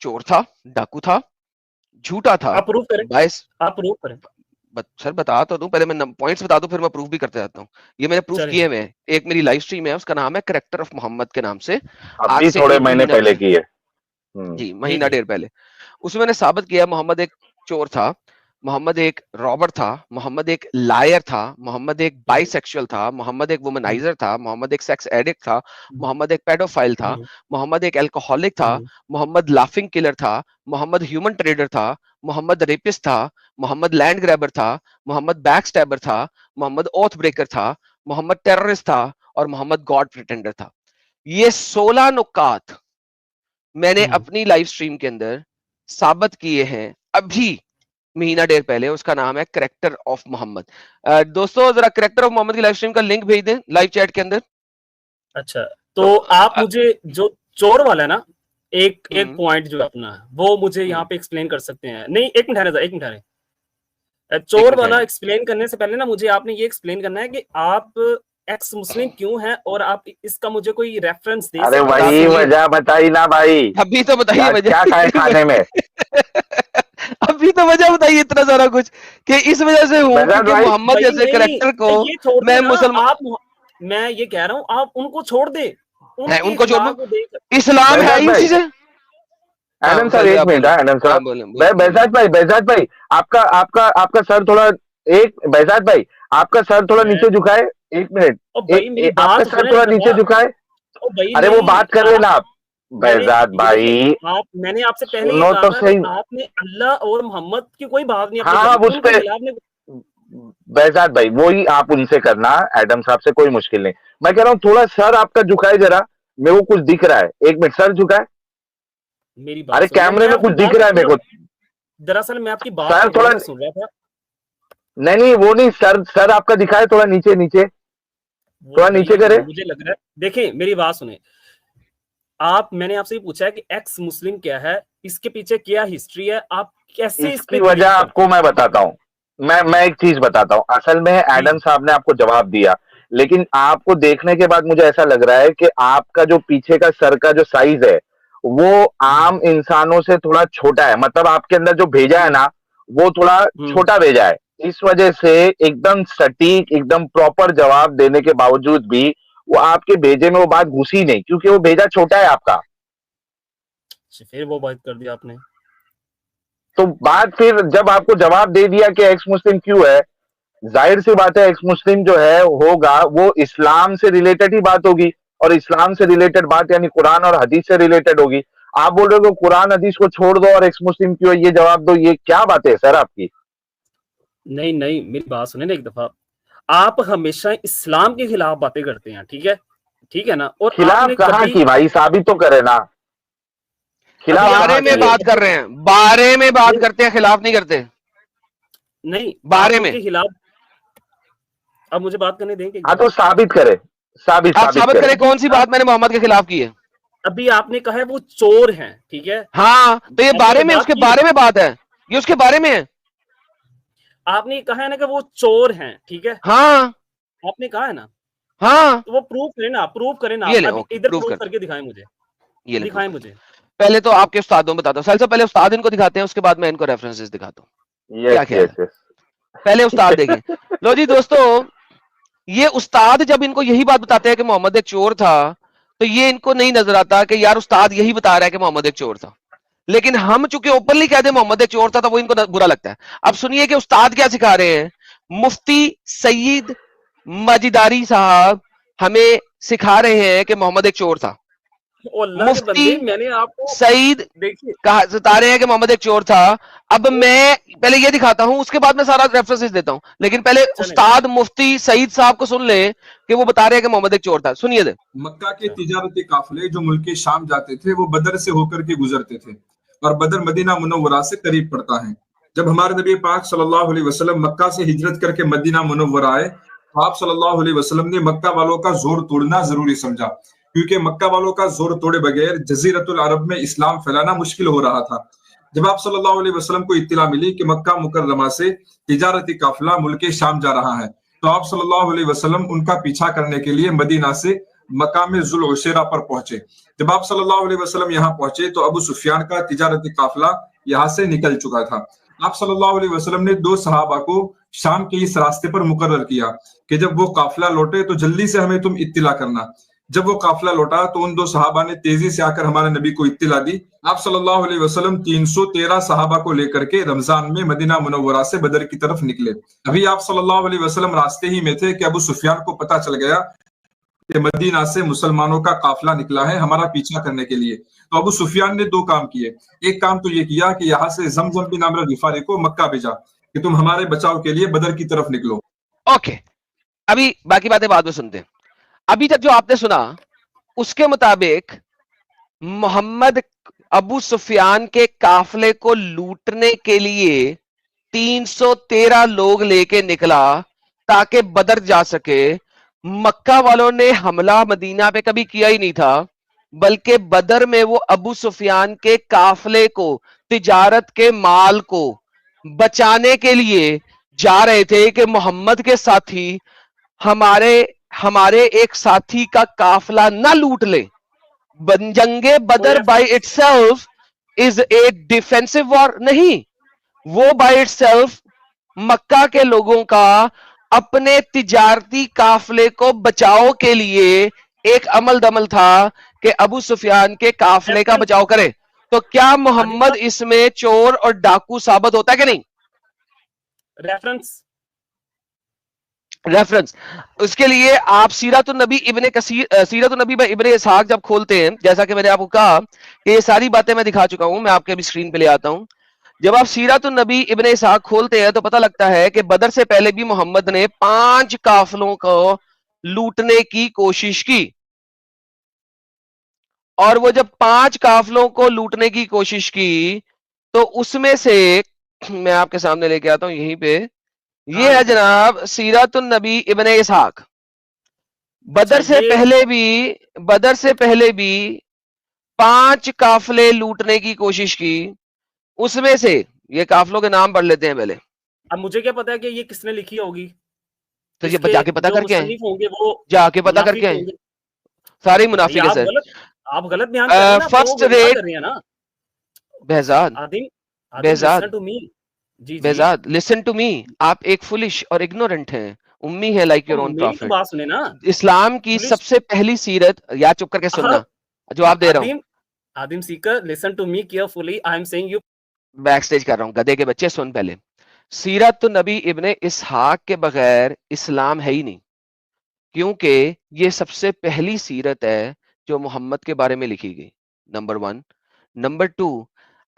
चोर था, डाकू था, झूठा था, आप प्रूफ करें, बायस। आप प्रूफ करें। सर बता तो दूं, पहले मैं पॉइंट्स बता दूं, फिर मैं प्रूफ भी करते जाता हूँ। ये मैंने प्रूफ चलिए किए हुए हैं। एक मेरी लाइव स्ट्रीम है, उसका नाम है करेक्टर ऑफ मोहम्मद के नाम से, आज अभी से थोड़े 1 महीने महीना पहले की है। जी, जी महीना जी डेढ़ पहले। उसमें मैंने साबित किया मोहम्मद एक चोर था, मोहम्मद एक रॉबर था, मोहम्मद एक लायर था, मोहम्मद एक बाइसेक्सुअल था, मोहम्मद एक वुमनाइजर था, मोहम्मद एक सेक्स एडिक्ट था, मोहम्मद एक पेडोफाइल था, मोहम्मद एक अल्कोहलिक था, मोहम्मद लाफिंग किलर था, मोहम्मद ह्यूमन ट्रेडर था, मोहम्मद रेपिस्ट था, मोहम्मद लैंड ग्रैबर था, मोहम्मद बैक स्टैबर था, मोहम्मद ओथ ब्रेकर था, मोहम्मद टेररिस्ट था, और मोहम्मद गॉड प्रिटेंडर था। ये 16 नुकात मैंने अपनी लाइव स्ट्रीम के अंदर साबित किए हैं अभी महीना डेढ़ पहले। उसका नाम है करेक्टर ऑफ मोहम्मद। दोस्तों जरा करेक्टर ऑफ मोहम्मद की लाइव स्ट्रीम का लिंक भेज दें लाइव चैट के अंदर। अच्छा, तो आप मुझे जो चोर वाला है ना, एक पॉइंट जो अपना वो मुझे यहाँ पे एक्सप्लेन कर सकते हैं? नहीं, एक मिनट है, एक मिनट है। चोर वाला एक्सप्लेन करने से पहले ना मुझे आपने ये एक्सप्लेन करना है कि आप एक्स मुस्लिम क्यों हैं, और आप इसका मुझे कोई रेफरेंस दे अरे सकते हैं? वही वजह बताई ना भाई, अभी तो बताइए वजह। क्या खाए खाने में। अभी तो वजह बताइए इतना सारा कुछ कि इस वजह से हूँ बेजाद क्योंकि भाई, मोहम्मद भाई जैसे नहीं, करेक्टर को ये छोड़ मैं दे ना मुसलमान आप। मैं ये कह रहा हूँ आप उनको छोड़ दे, है, उनके उनको छोड़ खिलाफ दूं। देख। इस्लाम है बेजाद ही भाई, उसी से। हाँ एडम सर साहिल भाई एक आप मिनट, बोले। एडम हाँ सर, बोले बोले बेजाद भाई आपका आपका आपका सर थोड़ा, एक बेजाद भाई आपका सर थोड़ा नीचे झुकाए, एक मिनट, ओ भाई मेरी आपका बात सर सुने थोड़ा एक नीचे दफा। झुकाए। ओ भाई अरे वो नहीं, बात कर लेना आप। मैंने बेजाद ये भाई देखिए, आप मैंने आपसे पहले ये सुनो कहा तो था सही। कि आपने अल्लाह और मोहम्मद की कोई बात नहीं अपनी हाँ करनी, आप उस उनके पे, खिलाफ ने। बेजाद भाई वही आप उनसे करना, एडम साहब से कोई मुश्किल नहीं। मैं कह रहा हूँ थोड़ा सर आपका झुकाए जरा, मेरे को कुछ दिख रहा है, एक मिनट सर झुकाए। मेरी बात अरे सुनिए, कैमरे मैं में आपकी कुछ दिख बात रहा है मेरे को। दरअसल मैं आपकी बात सर को थोड़ा, गौर से सुन रहा था। नहीं नहीं वो नहीं, सर सर आपका दिखाए थोड़ा नीचे नीचे, वो थोड़ा भाई नीचे करे। मुझे लग रहा है, देखिए मेरी बात सुने आप। मैंने आपसे ये पूछा है कि एक्स मुस्लिम क्या है, इसके पीछे क्या हिस्ट्री है, आप कैसे इस पे इसकी वजह बिलीव करते आपको मैं बताता हूँ। मैं एक चीज बताता हूँ, असल में हैं? एडम साहब ने आपको जवाब दिया, लेकिन आपको देखने के बाद मुझे ऐसा लग रहा है कि आपका जो पीछे का सर का जो साइज है वो आम इंसानों से थोड़ा छोटा है, मतलब आपके अंदर जो भेजा है ना वो थोड़ा छोटा भेजा है। इस वजह से एकदम सटीक, एकदम प्रॉपर जवाब देने के बावजूद भी वो आपके भेजे में वो बात घुसी नहीं, क्योंकि वो भेजा छोटा है आपका। फिर वो बात कर दिया आपने। तो बात फिर जब आपको जवाब दे दिया कि एक्स मुस्लिम क्यों है, जाहिर सी बात है एक्स मुस्लिम जो है होगा वो इस्लाम से रिलेटेड ही बात होगी, और इस्लाम से रिलेटेड बात यानी कुरान और हदीस से रिलेटेड होगी। आप बोल रहे हो कि कुरान हदीस को छोड़ दो और एक्स मुस्लिम क्यों है, ये जवाब दो, ये क्या बात है सर आपकी? नहीं नहीं, मेरी बात सुने ना एक दफा। आप हमेशा इस्लाम के खिलाफ बातें करते हैं, ठीक है ना? और खिलाफ आपने कहाँ कभी की भाई, साबित तो करे ना। खिलाफ बारे कहाँ में की है? बात कर रहे हैं, बारे में बात करते हैं, खिलाफ नहीं करते। नहीं, बारे आप में उनके खिलाफ। अब मुझे बात करने देंगे एक हाँ दफा। तो साबित करे, साबित आप साबित साबित करे। करें कौन सी बात मैंने मोहम्मद के खिलाफ की है। अभी आपने कहा है वो चोर हैं, ठीक है? हाँ तो ये आपने बारे तो में, बात उसके की, बारे में बात है, ये उसके बारे में है। आपने कहा है ना कि वो चोर हैं, ठीक है? हाँ आपने कहा है ना, हाँ तो वो प्रूफ करें ना, प्रूफ करें ना। ये ले, अभी ओके इधर प्रूव प्रूफ करते करके दिखाएं मुझे, हैं, ये ले दिखाएं प्रूव करते मुझे। हैं। पहले तो आपके उस्तादों बताता हूँ, सबसे पहले उस्ताद इनको दिखाते हैं, उसके बाद मैं इनको रेफरेंसेस दिखाता हूँ। क्या यस ख्याल यस है? यस। पहले उस्ताद देखें। लो जी दोस्तों, ये उस्ताद जब इनको यही बात बताते हैं कि मोहम्मद एक चोर था, तो ये इनको नहीं नजर आता कि यार उस्ताद यही बता रहा है कि मोहम्मद एक चोर था। लेकिन हम चूंकि ओपनली कहते हैं मोहम्मद एक चोर था, तो वो इनको बुरा लगता है। अब सुनिए कि उस्ताद क्या सिखा रहे हैं। मुफ्ती सईद मजिदारी साहब हमें सिखा रहे हैं कि मोहम्मद एक चोर था। ओ अल्लाह के मुफ्ती बंदे, मैंने आपको सईद देखिए, कहा बता रहे हैं कि मोहम्मद एक चोर था। अब मैं पहले ये दिखाता हूं, उसके बाद मैं सारा रेफरेंसेस देता हूं, लेकिन पहले चलें। उस्ताद मुफ्ती सईद साहब को सुन ले कि वो बता रहे हैं कि मोहम्मद एक चोर था। सुनिए दे। मक्का के तिजारती काफिले जो मुल्क शाम जाते थे वो बदर से होकर के गुजरते थे, और बदर मदीना मुनव्वरा से करीब पड़ता है। जब हमारे नबी पाक सल्लल्लाहु अलैहि वसल्लम मक्का से हिजरत करके मदीना मुनव्वरा आए, तो आप सल्लल्लाहु अलैहि वसल्लम ने मक्का वालों का जोर तोड़ना जरूरी समझा, क्योंकि मक्का वालों का जोर तोड़े बगैर जजीरतुल अरब में इस्लाम फैलाना मुश्किल हो रहा था। जब आप सल्लल्लाहु अलैहि वसल्लम को इत्तला मिली कि मक्का मुकर्रमा से तिजारती काफिला मुल्क शाम जा रहा है, तो आप सल्लल्लाहु अलैहि वसल्लम उनका पीछा करने के लिए मदीना से मकाम जुल उशैरा पर पहुंचे। जब आप सल्लल्लाहु अलैहि वसल्लम यहाँ पहुंचे तो अबू सुफियान का तिजारती काफिला यहाँ से निकल चुका था। आप सल्लल्लाहु अलैहि वसल्लम ने 2 सहाबा को शाम के इस रास्ते पर मुकर्रर किया कि जब वो काफिला लौटे तो जल्दी से हमें तुम इत्तिला करना। जब वो काफिला लौटा तो उन 2 सहाबा ने तेजी से आकर हमारे नबी को इत्तिला दी। आप सल्लल्लाहु अलैहि वसल्लम 313 सहाबा को लेकर के रमजान में मदीना मुनव्वरा से बदर की तरफ निकले। अभी आप सल्लल्लाहु अलैहि वसल्लम रास्ते ही में थे कि अबू सुफियान को पता चल गया कि मदीना से मुसलमानों का काफिला निकला है हमारा पीछा करने के लिए। तो अबू सुफियान ने 2 काम किए। एक काम तो ये किया कि यहाँ से जमजम बिन अम्र गिफारी को मक्का भेजा कि तुम हमारे बचाव के लिए बदर की तरफ निकलो। ओके, अभी बाकी बातें बाद में सुनते हैं। अभी तक जो आपने सुना उसके मुताबिक मोहम्मद अबू सुफियान के काफिले को लूटने के लिए 313 लोग लेके निकला ताकि बदर जा सके। मक्का वालों ने हमला मदीना पे कभी किया ही नहीं था, बल्कि बदर में वो अबू सुफियान के काफिले को, तिजारत के माल को बचाने के लिए जा रहे थे कि मोहम्मद के साथी हमारे एक साथी का काफिला ना लूट ले। जंगे बदर by itself is a defensive war नहीं, वो बाय इटसेल्फ मक्का के लोगों का अपने तिजारती काफिले को बचाव के लिए एक अमल दमल था कि अबू सुफियान के काफिले का बचाव करे। तो क्या मोहम्मद इसमें चोर और डाकू साबित होता है कि नहीं? रेफरेंस उसके लिए आप सीरतुन नबी इब्ने इसहाक जब खोलते हैं, जैसा कि मैंने आपको कहा कि ये सारी बातें मैं दिखा चुका हूं, मैं आपके अभी स्क्रीन पे ले आता हूं। जब आप सीरतुन नबी इब्ने इसहाक खोलते हैं तो पता लगता है कि बदर से पहले भी मोहम्मद ने 5 काफिलों को लूटने की कोशिश की, और वो जब 5 काफिलों को लूटने की कोशिश की तो उसमें से मैं आपके सामने लेके आता हूं यहीं पे, ये है जनाब सीरतुन नबी इब्ने इसहाक। बदर से पहले भी 5 काफिले लूटने की कोशिश की, उसमें से ये काफिलों के नाम पढ़ लेते हैं पहले। अब मुझे क्या पता है कि ये किसने लिखी होगी, तो ये जाके पता करके आए, होंगे वो जाके पता करके आए, सारी मुनाफिक है सर। आप गलत बयान कर रहे हैं ना, फर्स्ट वो रेट कर रही है ना बेजाद लिसन टू मी, आप एक फुलिश और इग्नोरेंट हैं, उम्मी है लाइक योर ओन प्रॉफिट। बात सुने ना, इस्लाम की सबसे पहली सीरत, या चुप करके सुनना जो आप दे रहा हूं। आदिम सीकर, listen to me carefully, I am saying you. Back stage कर रहा हूं, गधे के बच्चे सुन पहले। सीरत नबी इब्ने इसहाक के बगैर इस्लाम है ही नहीं, क्योंकि ये सबसे पहली सीरत है जो मोहम्मद के बारे में लिखी गई, नंबर 1। नंबर 2,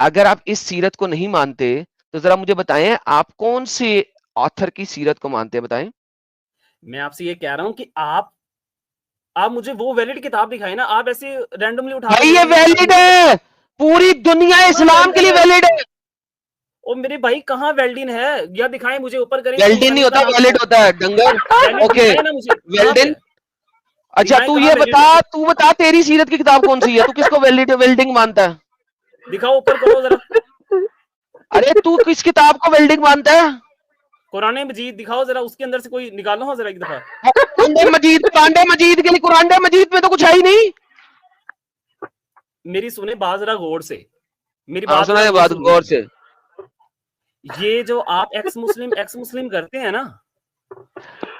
अगर आप इस सीरत को नहीं मानते तो जरा मुझे बताएं आप कौन से ऑथर की सीरत को मानते हैं, बताएं। मैं आपसे ये कह रहा हूं कि आप मुझे वो वैलिड किताब दिखाएं ना, आप ऐसे रैंडमली उठा भाई ये वैलिड है, पूरी दुनिया इस्लाम के लिए वैलिड है। ओ मेरे भाई कहाँ वेल्डिन है, या दिखाएं मुझे, ऊपर करें। वेल्डिन नहीं होता, वैलिड होता है डंगर। ओके वेल्डिन, अच्छा तू बता तेरी सीरत की किताब कौन सी है, तू किसको वेल्डिंग मानता है? दिखाओ, ऊपर करो जरा। अरे तू किस किताब को वेल्डिंग मानता है? कुरान मजीद दिखाओ जरा, उसके अंदर से कोई निकालो जरा एक दफा। कुरान मजीद के लिए, कुरान मजीद में तो कुछ है ही नहीं। मेरी सुने बात जरा गौर से, मेरी बात सुना बात गौर से। ये जो आप एक्स मुस्लिम करते हैं ना,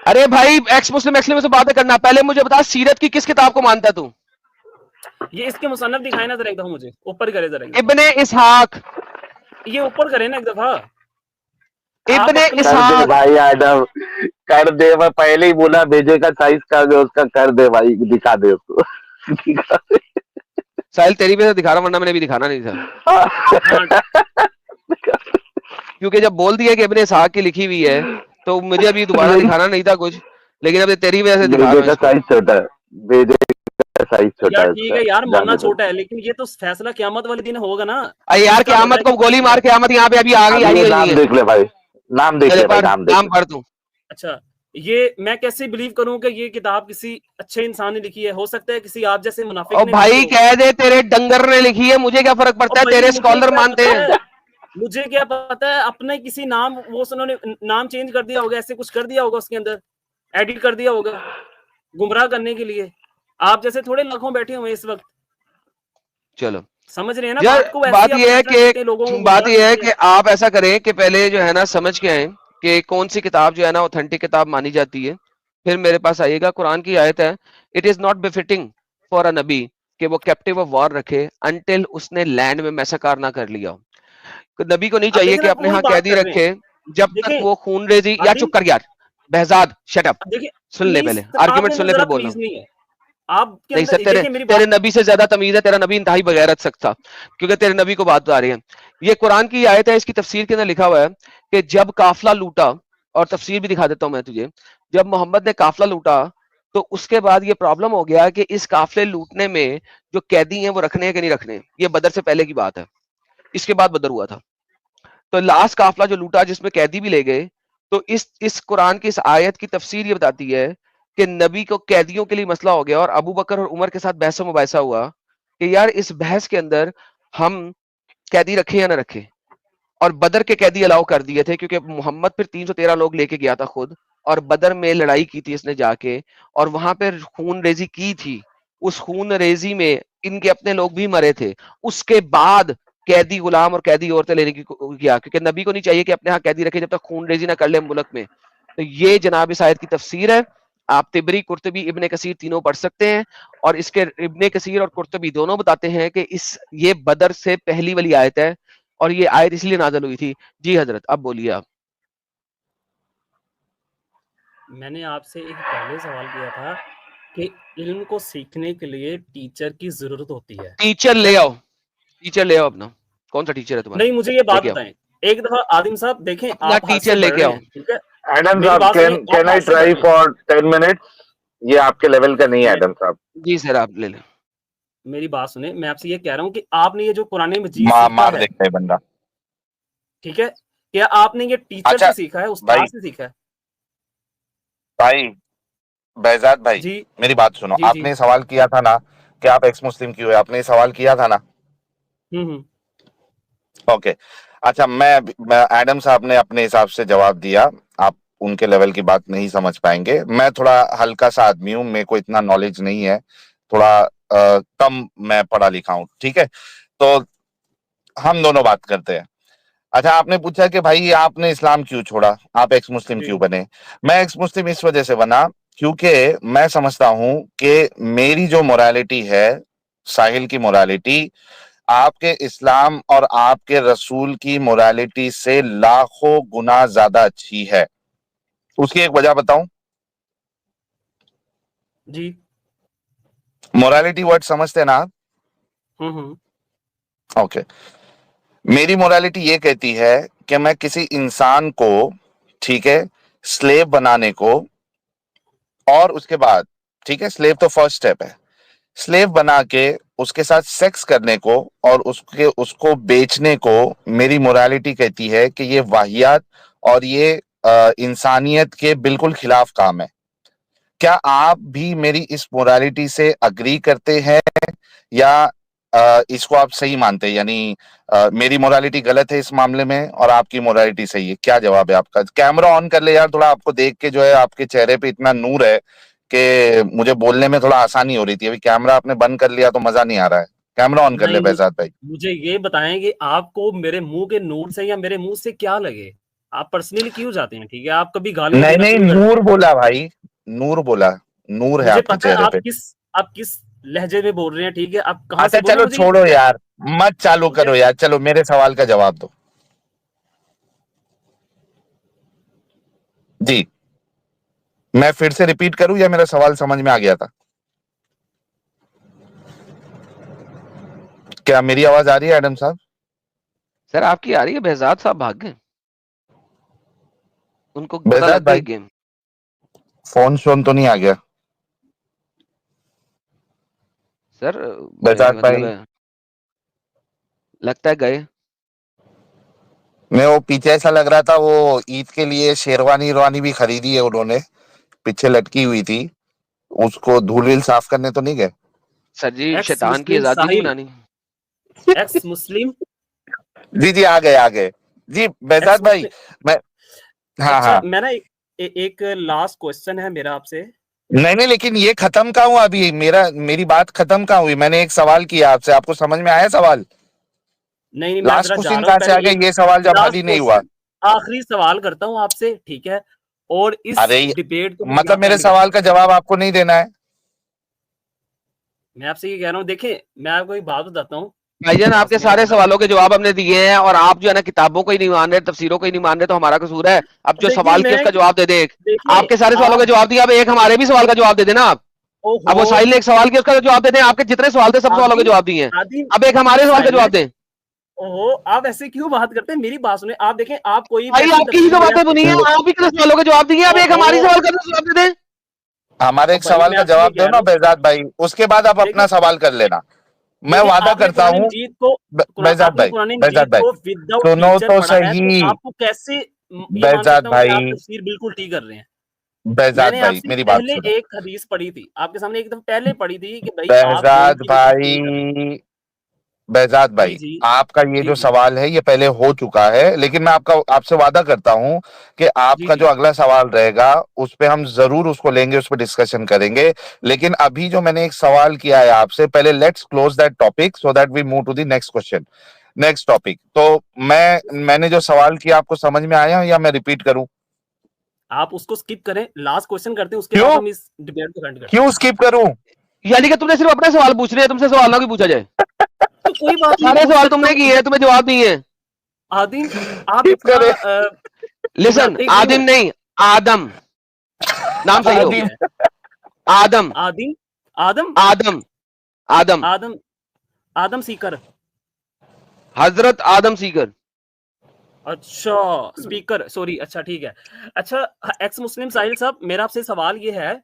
अरे भाई एक्स मुस्लिम से बातें करना, पहले मुझे बता सीरत की किस किताब को मानता है तू? ये इसके मुसन्नफ दिखाए ना जरा एक दफा, मुझे ऊपर करे जरा। इब्ने इसहाक, ये ऊपर करे ना एक दफा। इब्ने इसहाक भाई आडम कर दे, मैं पहले ही बोला भेजे का साइज कर दे उसका, कर दे भाई, दिखा दे उसको। साहिल तेरी भी दिखा रहा, वरना मैंने भी दिखाना नहीं था। क्योंकि जब बोल दिया कि इब्ने इसहाक की लिखी हुई है तो मुझे अभी दोबारा दिखाना नहीं था कुछ, लेकिन अब तेरी वजह से दिखा रहा हूं। साइज छोटा है, भेजे का साइज छोटा है। ठीक है यार, मानना छोटा है, लेकिन ये तो फैसला क़यामत वाले दिन होगा ना। अरे यार क़यामत को गोली मार, क़यामत यहाँ पे अभी आ गई। नाम देख ले भाई, नाम देख ले, नाम पढ़ तू। अच्छा, ये मैं कैसे बिलीव करूं कि ये किताब किसी अच्छे इंसान ने लिखी है? हो सकता है किसी आप जैसे मुनाफिक ने। भाई कह दे तेरे डंगर ने लिखी है, मुझे क्या फर्क पड़ता है, तेरे स्कॉलर मानते हैं। मुझे क्या पता है, अपने किसी नाम, वो उन्होंने नाम चेंज कर दिया होगा, ऐसे कुछ कर दिया होगा उसके अंदर। एडिट कर दिया होगा गुमराह करने के लिए। आप जैसे थोड़े लाखों बैठे हुए इस वक्त, चलो समझ रहे हैं ना यार, बात को? वैसे बात ही आप ये है फैसला करते हैं, लोगों को कि बात गुमराह ये है करते कि हैं। आप ऐसा करें कि पहले जो है ना समझ के आए कि कौन सी किताब जो है ना ऑथेंटिक किताब मानी जाती है, फिर मेरे पास आइएगा। कुरान की आयत है, it is not befitting for a नबी कि वो कैप्टिव ऑफ वॉर रखे अनटिल उसने लैंड में मैसाकार ना कर लिया हो। नबी को नहीं अब चाहिए देखिए कि ना, अपने वही यहाँ बात कैदी कर रहे हैं। रखे जब तक देखिए वो खून रेजी, या चुप आदिम, कर यार बेहजाद, शट अप, देखिए सुन ले, प्लीज, पहले आपके आर्गुमेंट सुन अंदर ले जरा फिर बोलना। तमीज नहीं है आपके नहीं सर, अंदर। तेरे देखिए मेरी तेरे बात, नबी से ज्यादा तमीज है, तेरा नबी इंतहाई बगैरत सख्त था, क्योंकि तेरे नबी को बात आ रही है। ये कुरान की आयत है, इसकी तफसीर के अंदर लिखा हुआ है कि जब काफिला लूटा, और तफसीर भी दिखा देता हूं मैं तुझे, जब मोहम्मद ने काफिला लूटा तो उसके बाद ये प्रॉब्लम हो गया कि इस काफिले लूटने में जो कैदी हैं वो रखने हैं कि नहीं रखने हैं। ये बदर से पहले की बात है, इसके बाद बदर हुआ था। तो लास्ट काफिला जो लूटा जिसमें कैदी भी ले गए, तो इस कुरान की इस आयत की तफसीर ये बताती है कि नबी को कैदियों के लिए मसला हो गया, और अबू बकर और उमर के साथ बहस मुबाहिसा हुआ कि यार इस बहस के अंदर हम कैदी रखें या ना रखें। और बदर के कैदी अलाउ कर दिए थे, क्योंकि मोहम्मद फिर 313 लोग लेके गया था खुद, और बदर में लड़ाई की थी इसने जाके, और वहां पर खून रेजी की थी। उस खून रेजी में इनके अपने लोग भी मरे थे। उसके बाद कैदी गुलाम और कैदी औरतें लेने की किया, क्योंकि नबी को नहीं चाहिए कि अपने यहाँ कैदी रखे जब तक खून रेजी ना कर ले मुल्क में। तो ये जनाब इस आयत की तफसीर है। आप तिबरी, कुर्तुबी, इब्ने कसीर तीनों पढ़ सकते हैं, और इसके इब्ने कसीर और कुर्तुबी दोनों बताते हैं कि ये बदर से पहली वाली आयत है, और ये आयत इसलिए नाज़िल हुई थी। जी हजरत, अब बोलिए आप। मैंने आपसे एक पहले सवाल किया था कि इल्म को सीखने के लिए टीचर की जरूरत होती है, टीचर ठीक ले है? आओ, टीचर ले आओ अपना। कौन सा टीचर है तुम्हारा? नहीं, मुझे ये बात लेके आओ बताएं एक दफा। आदिम साहब देखें, अपना आप हद टीचर, से बढ़ लेके रहे आओ। हैं, ठीक है? एडम मेरी साहब, बात सुनिए, कैन आप आई हद से बढ़ ट्राई रहे हैं। For 10 minutes? ये आपके लेवल का नहीं है एडम साहब। जी सर, आप ले लें। मेरी बात सुने, मैं आपसे ये कह रहा हूँ कि आपने ये जो कुरान मजीद मार सीखा मार है, देता है बंदा। ठीक है, क्या आपने ये टीचर अच्छा से सीखा है, भाई, उस्ताद से सीखा है? भाई बेहजाद भाई, जी मेरी बात सुनो। जी जी। आपने सवाल किया था ना कि आप एक्स मुस्लिम क्यों है, आपने सवाल किया था ना? हम्म। ओके। अच्छा, मैं एडम साहब ने अपने हिसाब से जवाब दिया। आप उनके लेवल की बात नहीं समझ पाएंगे। मैं थोड़ा हल्का सा आदमी हूँ, मेरे को इतना नॉलेज नहीं है, थोड़ा कम मैं पढ़ा लिखा हूँ, ठीक है? तो हम दोनों बात करते हैं। अच्छा, आपने पूछा कि भाई आपने इस्लाम क्यों छोड़ा, आप एक्स मुस्लिम जी क्यों बने? मैं एक्स मुस्लिम इस वजह से बना क्योंकि मैं समझता हूं कि मेरी जो मोरालिटी है, साहिल की मोरालिटी, आपके इस्लाम और आपके रसूल की मोरालिटी से लाखों गुना ज्यादा अच्छी है। उसकी एक वजह बताऊं? जी। मोरालिटी वर्ड समझते हैं ना आप? हम्म। ओके। मेरी मोरालिटी ये कहती है कि मैं किसी इंसान को, ठीक है, स्लेव बनाने को, और उसके बाद, ठीक है, स्लेव तो फर्स्ट स्टेप है, स्लेव बना के उसके साथ सेक्स करने को और उसको बेचने को, मेरी मोरालिटी कहती है कि ये वाहियात और ये इंसानियत के बिल्कुल खिलाफ काम है। क्या आप भी मेरी इस मोरालिटी से अग्री करते हैं, या इसको आप सही मानते हैं? यानी मेरी मोरालिटी गलत है इस मामले में और आपकी मोरालिटी सही है? क्या जवाब है आपका? कैमरा ऑन कर ले यार, थोड़ा आपको देख के जो है आपके चेहरे पे इतना नूर है कि मुझे बोलने में थोड़ा आसानी हो रही थी। अभी कैमरा आपने बंद कर लिया तो मजा नहीं आ रहा है। कैमरा ऑन कर ले नहीं, बेहजाद भाई। मुझे ये बताएं कि आपको मेरे मुंह के नूर से या मेरे मुंह से क्या लगे? आप पर्सनली क्यों जाते हैं, ठीक है? आप कभी गालियां नहीं देना नहीं, शुरू कर नूर देते बोला भाई, नूर बोला, नूर हैं। है मुझे आपके पता है चेहरे पे। आप किस लहजे में बोल रहे हैं, ठीक है? आप कहां से अच्छा बोल रहे हैं, चलो मुझे ये छोड़ो पता है, यार, मत चालू ठीक है? करो यार, चलो मेरे सवाल का जवाब दो। जी, मैं फिर से रिपीट करूं या मेरा सवाल समझ में आ गया था? क्या मेरी आवाज आ रही है एडम साहब? सर आपकी आ रही है, बेहजाद साहब भाग गए, उनको पता बेहजाद लग गई भाई, गेम। फोन शोन तो नहीं आ गया? सर बेहजाद मतलब भाई, है, लगता है गए। मैं वो पीछे ऐसा लग रहा था, वो ईद के लिए शेरवानी रवानी भी खरीदी है उन्होंने, पीछे लटकी हुई थी, उसको धूल वील साफ करने तो नहीं गए? सर जी एक्स शैतान की मुस्लिम आजादी नहीं साहिल, बनानी। एक्स मुस्लिम, जी जी, आ गए आ गए। जी बेहजाद एक्स भाई, मुस्लिम। मैं, हाँ अच्छा, हाँ, मैं ना एक लास्ट क्वेश्चन है मेरा आपसे। नहीं, लेकिन ये खत्म कहाँ हुआ अभी? मेरी बात खत्म कहाँ हुई? मैंने एक सवाल किया आपसे, आपको समझ में आया सवाल? नहीं, मैं लास्ट जरा जा क्वेश्चन रहा हूँ, कहाँ से आ पहले गया? ये सवाल जब लास्ट ही नहीं हुआ। आखिरी सवाल करता हूँ आपसे, ठीक है? और इस अरे डिबेट को मतलब मेरे सवाल का जवाब आपको नहीं देना है? मैं आपसे ये कह रहा हूँ, देखिए मैं आपको एक बात बताता हूँ। भाईजान आपके सारे सवालों के जवाब हमने दिए हैं और आप जो है ना किताबों को ही नहीं मान रहे, तफसीरों को ही नहीं मान रहे, तो हमारा कसूर है? अब जो देखिए सवाल किया उसका जवाब दे दे। देखिए आपके सारे सवालों के जवाब दिए, अब एक हमारे भी सवाल का जवाब दे देना आप। अब वो साहिल ने एक सवाल किया उसका जवाब दे दें, आपके जितने सवाल थे सब सवालों के जवाब दिए हैं, अब एक हमारे सवाल का जवाब दें। ओहो, आप ऐसे क्यों बात करते हैं? मेरी बात सुने, आप देखें, आप कोई भाई आपकी ही तो बातें बुनी है, आप ही के सवालों के जवाब दिए, अब एक हमारी सवाल का जवाब दे दें। हमारे एक सवाल का जवाब दो ना बेजाद भाई, उसके बाद आप अपना सवाल कर लेना। मैं वादा करता हूँ बेजाद भाई, सुनो तो सही आपको कैसे बेजाद भाई, तफसीर बिल्कुल ठीक कर रहे हैं। बेजाद भाई मेरी बात पहले सुनो। एक हदीस पढ़ी थी आपके सामने, एक दफा पहले पढ़ी थी कि भाई बेजाद भाई आपका ये जो सवाल है ये पहले हो चुका है, लेकिन मैं आपसे वादा करता हूं कि आपका जो अगला सवाल रहेगा उस पे हम जरूर उसको लेंगे, उस पर डिस्कशन करेंगे। लेकिन अभी जो मैंने एक सवाल किया है आपसे, पहले let's close that topic so that we move to the next question, next topic. तो मैंने जो सवाल किया आपको समझ में आया या मैं रिपीट करूं? आप उसको स्किप करें, लास्ट क्वेश्चन करते हैं, उसके बाद हम इस डिबेट को कंटिन्यू करते हैं। क्यों स्किप करूं? यानी कि तुमने सिर्फ अपने सवाल पूछ रहे हैं, तुमसे सवाल ना भी पूछा जाए? तो कोई बात नहीं, सारे सवाल तुमने किए हैं, तुम्हें जवाब नहीं है। आदिम आप इतना लिसन, आदिम नहीं, आदम नाम सही हो। आदम आदिम आदम आदम आदम आदम आदम सीकर, हजरत आदम सीकर। अच्छा स्पीकर, सॉरी, अच्छा ठीक है। अच्छा एक्स मुस्लिम साहिल साहब, मेरा आपसे सवाल ये है।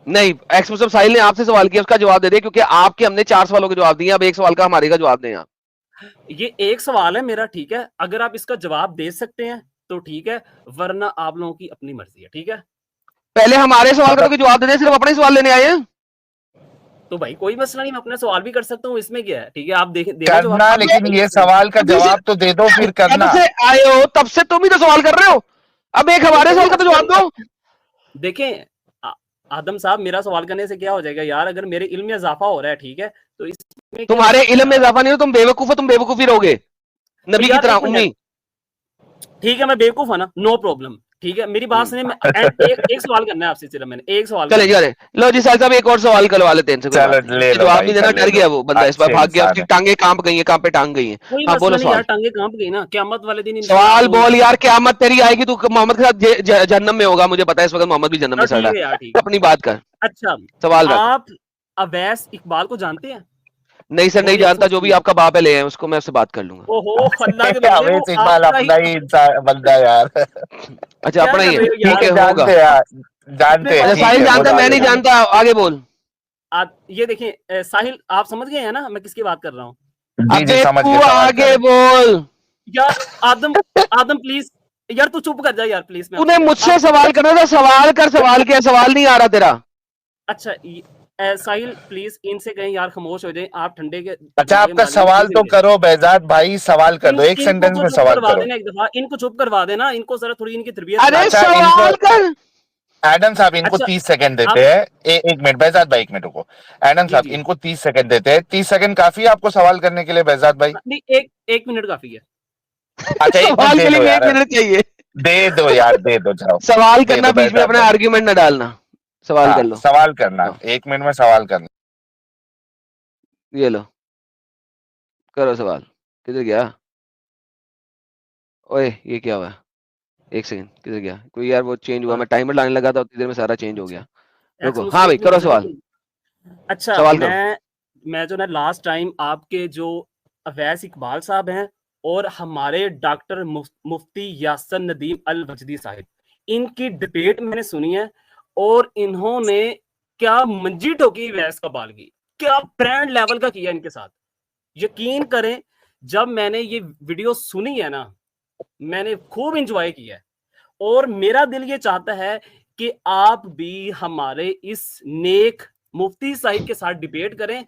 नहीं, एक्स मुस्लिम साहिल ने आपसे सवाल किया, उसका जवाब दे दे, क्योंकि आपके हमने 4 सवालों के जवाब दिए, अब एक सवाल का हमारे का जवाब दें आप। ये एक सवाल है मेरा, ठीक है? अगर आप इसका जवाब दे सकते हैं तो ठीक है, वरना आप लोगों की अपनी मर्जी है, ठीक है? पहले हमारे सवाल का तो जवाब दे दे, सिर्फ अपने सवाल लेने आए हैं। तो भाई कोई मसला नहीं, मैं अपना सवाल भी कर सकता हूँ, इसमें क्या है? ठीक है, आप करना, लेकिन ये सवाल का जवाब तो दे दो फिर करना। तब से आए हो, तब से तुम ही तो सवाल कर रहे हो, अब एक हमारे सवाल का तो जवाब दो। देखें आदम साहब, मेरा सवाल करने से क्या हो जाएगा यार? अगर मेरे इल्म में इजाफा हो रहा है, ठीक है, तो इसमें तुम्हारे इल्म में इजाफा नहीं हो, तुम बेवकूफ हो, तुम बेवकूफी रहोगे नबी की तरह उम्मी। ठीक है, मैं बेवकूफ है ना, नो प्रॉब्लम, ठीक है? मेरी बात सुनिए, एक सवाल करना है आपसे, सिर्फ मैंने एक सवाल। चले चले, लो जी साहब एक और सवाल करवा लेते हैं, जवाब नहीं देना, डर गया वो बंदा, इस बार भाग गया, उसकी टांगे कांप गई है, कहां पे टांग गई है। हाँ बोलो सवाल। टांगे कांप गई ना, क़यामत वाले दिन। सवाल बोल यार, क़यामत तेरी आएगी, तू मोहम्मद के साथ जहन्नम में होगा, मुझे पता है इस वक्त मोहम्मद भी जहन्नम में सड़ रहा है, अपनी बात कर। अच्छा सवाल आप अवैस इकबाल को जानते हैं? नहीं सर, नहीं जानता, जो भी आपका बाप है ले आए उसको, मैं उससे बात कर लूंगा। ओहो अल्लाह के बंदे, इकबाल अपना ही बंदा यार। अच्छा अपना ही है, ठीक है, जानते हैं। साहिल जानता, मैं नहीं जानता, आगे बोल। ये देखिए साहिल, आप समझ गए हैं ना मैं किसकी बात कर रहा हूँ? अबे तू आगे बोल यार। आदम प्लीज यार, तू चुप कर जा यार प्लीज। तूने मुझसे सवाल करना था, सवाल कर, सवाल क्या, सवाल नहीं आ रहा तेरा। अच्छा साहिल प्लीज इनसे कहें यार खामोश हो जाए, आप ठंडे के। अच्छा आपका सवाल तो करो बेजाद भाई, सवाल कर दो, एक सेंटेंस में सवाल करो। एक दफा इनको चुप करवा देना, इनको जरा थोड़ी इनकी तरबियत। अरे सवाल कर। एडम साहब इनको 30 सेकंड देते हैं, एक मिनट बेजाद भाई, एक मिनट रुको। एडम साहब इनको 30 सेकंड देते हैं, 30 सेकंड काफी है आपको सवाल करने के लिए बेजाद भाई? नहीं, एक मिनट काफी है। अच्छा सवाल के लिए 1 मिनट चाहिए, दे दो यार, दे दो, जाओ। सवाल करना, बीच में अपना आर्ग्यूमेंट न डालना, सवाल कर लो। सवाल करना, 1 मिनट में सवाल करना। ये लो करो सवाल। किधर गया? ओए ये क्या हुआ? 1 सेकंड, किधर गया? कोई यार वो चेंज हुआ, मैं टाइमर लाने लगा था, उतनी देर में सारा चेंज हो गया। रुको, हाँ भाई करो सवाल। अच्छा सवाल मैं जो ना लास्ट टाइम आपके जो अवैस इकबाल साहब हैं और हमारे डॉक्टर मुफ्ती यासर नदीम अल वजदी साहिब, इनकी डिबेट मैंने सुनी है और इन्होंने क्या मंजी ठोकी अवैस कबाल की, क्या ब्रांड लेवल का किया इनके साथ। यकीन करें जब मैंने ये वीडियो सुनी है ना, मैंने खूब एंजॉय किया है और मेरा दिल ये चाहता है कि आप भी हमारे इस नेक मुफ्ती साहिब के साथ डिबेट करें,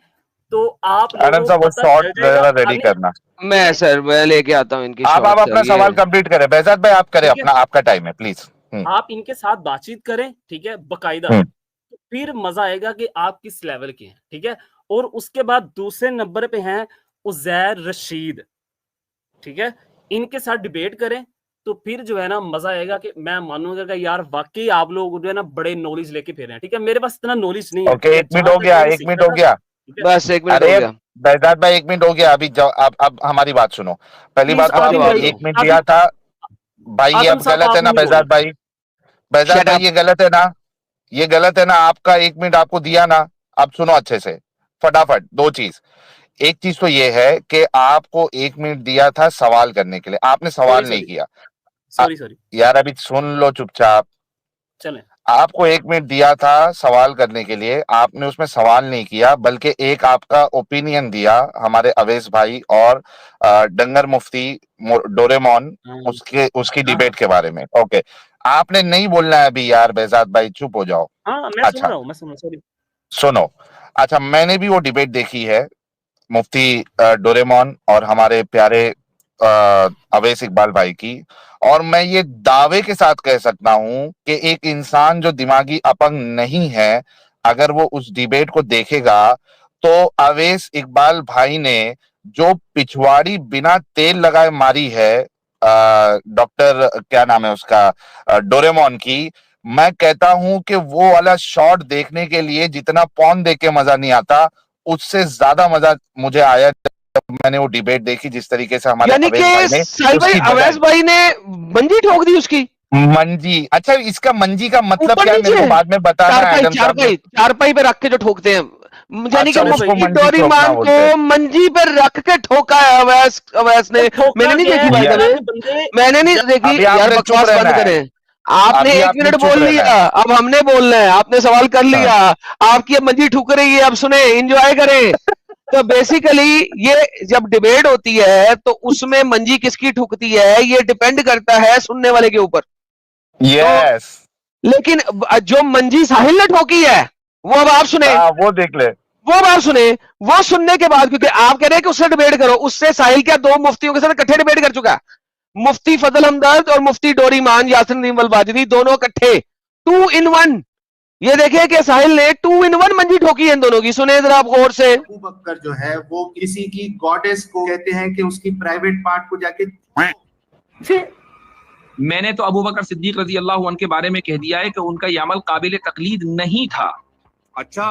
तो आप रेडी करना। मैं सर मैं लेके आता हूँ इनकी। आप अपना सवाल कंप्लीट करें बेजाद भाई, आप करें अपना, आपका टाइम है प्लीज। आप इनके साथ बातचीत करें, ठीक है, बकायदा, तो फिर मजा आएगा कि आप किस लेवल के हैं, ठीक है। और उसके बाद दूसरे नंबर पे हैं उजैर रशीद, ठीक है, इनके साथ डिबेट करें तो फिर जो है ना मजा आएगा कि मैं मानूंगा कि यार वाकई आप लोग जो है ना बड़े नॉलेज लेके फिर रहे हैं, ठीक है। मेरे पास इतना नॉलेज नहीं है। ओके, एक मिनट हो गया, एक मिनट हो गया, बस 1 मिनट हो अरे गया। बेहजाद भाई 1 मिनट हो गया, अभी अब हमारी बात सुनो। पहली Please, बात तो आप जवाब आपने दो। 1 मिनट दिया था भाई, ये आदम अब साहब, गलत है आप ना नहीं बेहजाद भाई, बेहजाद Shut भाई up. ये गलत है ना, ये गलत है ना, आपका 1 मिनट आपको दिया ना। अब सुनो अच्छे से फटाफट, 2 चीज। एक चीज तो ये है कि आपको 1 मिनट दिया था सवाल करने के लिए, आपने सवाल नहीं किया। सॉरी यार अभी सुन लो चुपचाप, चलें। आपको 1 मिनट दिया था सवाल करने के लिए, आपने उसमें सवाल नहीं किया बल्कि एक आपका ओपिनियन दिया हमारे अवैस भाई और डंगर मुफ्ती डोरेमोन उसकी डिबेट के बारे में। ओके, आपने नहीं बोलना है अभी यार बेहजाद भाई, चुप हो जाओ। हाँ, मैं सुन अच्छा रहा हूँ, मैं सुन रहा हूँ, सॉरी। सुनो, अच्छा मैंने भी वो डिबेट देखी है, मुफ्ती डोरेमोन और हमारे प्यारे अवैस इकबाल भाई की, और मैं ये दावे के साथ कह सकता हूं कि एक इंसान जो दिमागी अपंग नहीं है, अगर वो उस डिबेट को देखेगा तो अवैस इकबाल भाई ने जो पिछवाड़ी बिना तेल लगाए मारी है डॉक्टर क्या नाम है उसका डोरेमोन की, मैं कहता हूं कि वो वाला शॉट देखने के लिए जितना पॉन देख के मजा नहीं आता, उससे ज्यादा मजा मुझे आया जब मैंने वो डिबेट देखी, जिस तरीके से हमारे यानी अवैस भाई कि ने साहिल भाई, उसकी अवैस भाई ने मंजी ठोक दी उसकी मंजी। अच्छा इसका मंजी का मतलब ऊपर क्या है, मेरे को नीचे, बाद में बताना है चारपाई एडम साहब। चारपाई चारपाई पे रख के जो ठोकते हैं, यानी कि अच्छा उसको मुफ्ती मंजी ठोकना डोरीमान बोलते हैं। को मंजी पे रख के ठोका है अवैस ने। तो ठोका मैंने नहीं गया देखी है, भाई ये- दबे, कि बंदे मैंने नहीं अभी देखी यार, आपने चुप बकवास रहना बंद है, करें। आपने अभी 1 आपने मिनट चुप बोल रहना लिया, है। अब हमने बोलना है, आपने सवाल कर लिया, आपकी अब मंजी ठुक रही है, अब सुने, एंजॉय करें। तो बेसिकली ये जब डिबेट होती है तो उसमें मंजी किसकी ठुकती है ये डिपेंड करता है सुनने वाले के ऊपर। यस, लेकिन जो मंजी साहिल ने ठोकी है वो अब आप सुने, हाँ वो देख ले। वो अब आप सुने, वो सुनने के बाद, क्योंकि आप कह रहे हैं कि उससे डिबेट करो, उससे साहिल क्या 2 मुफ्तियों के साथ इकट्ठे डिबेट कर चुका है, मुफ्ती फजल हमदर्द और मुफ्ती डोरीमान यासिर नदीम अल-वाजिदी दोनों इकट्ठे 2 in 1। ये देखिए कि साहिल ने 2 in 1 मंजी ठोकी है इन दोनों की, सुने जरा आप गौर से। अबू बकर जो है वो किसी की गॉडेस को कहते हैं कि उसकी प्राइवेट पार्ट को जाके मैंने तो अबू बकर सिद्दीक रजी अल्लाह अन्हु के बारे में कह दिया है कि उनका ये अमल काबिल तकलीद नहीं था। अच्छा,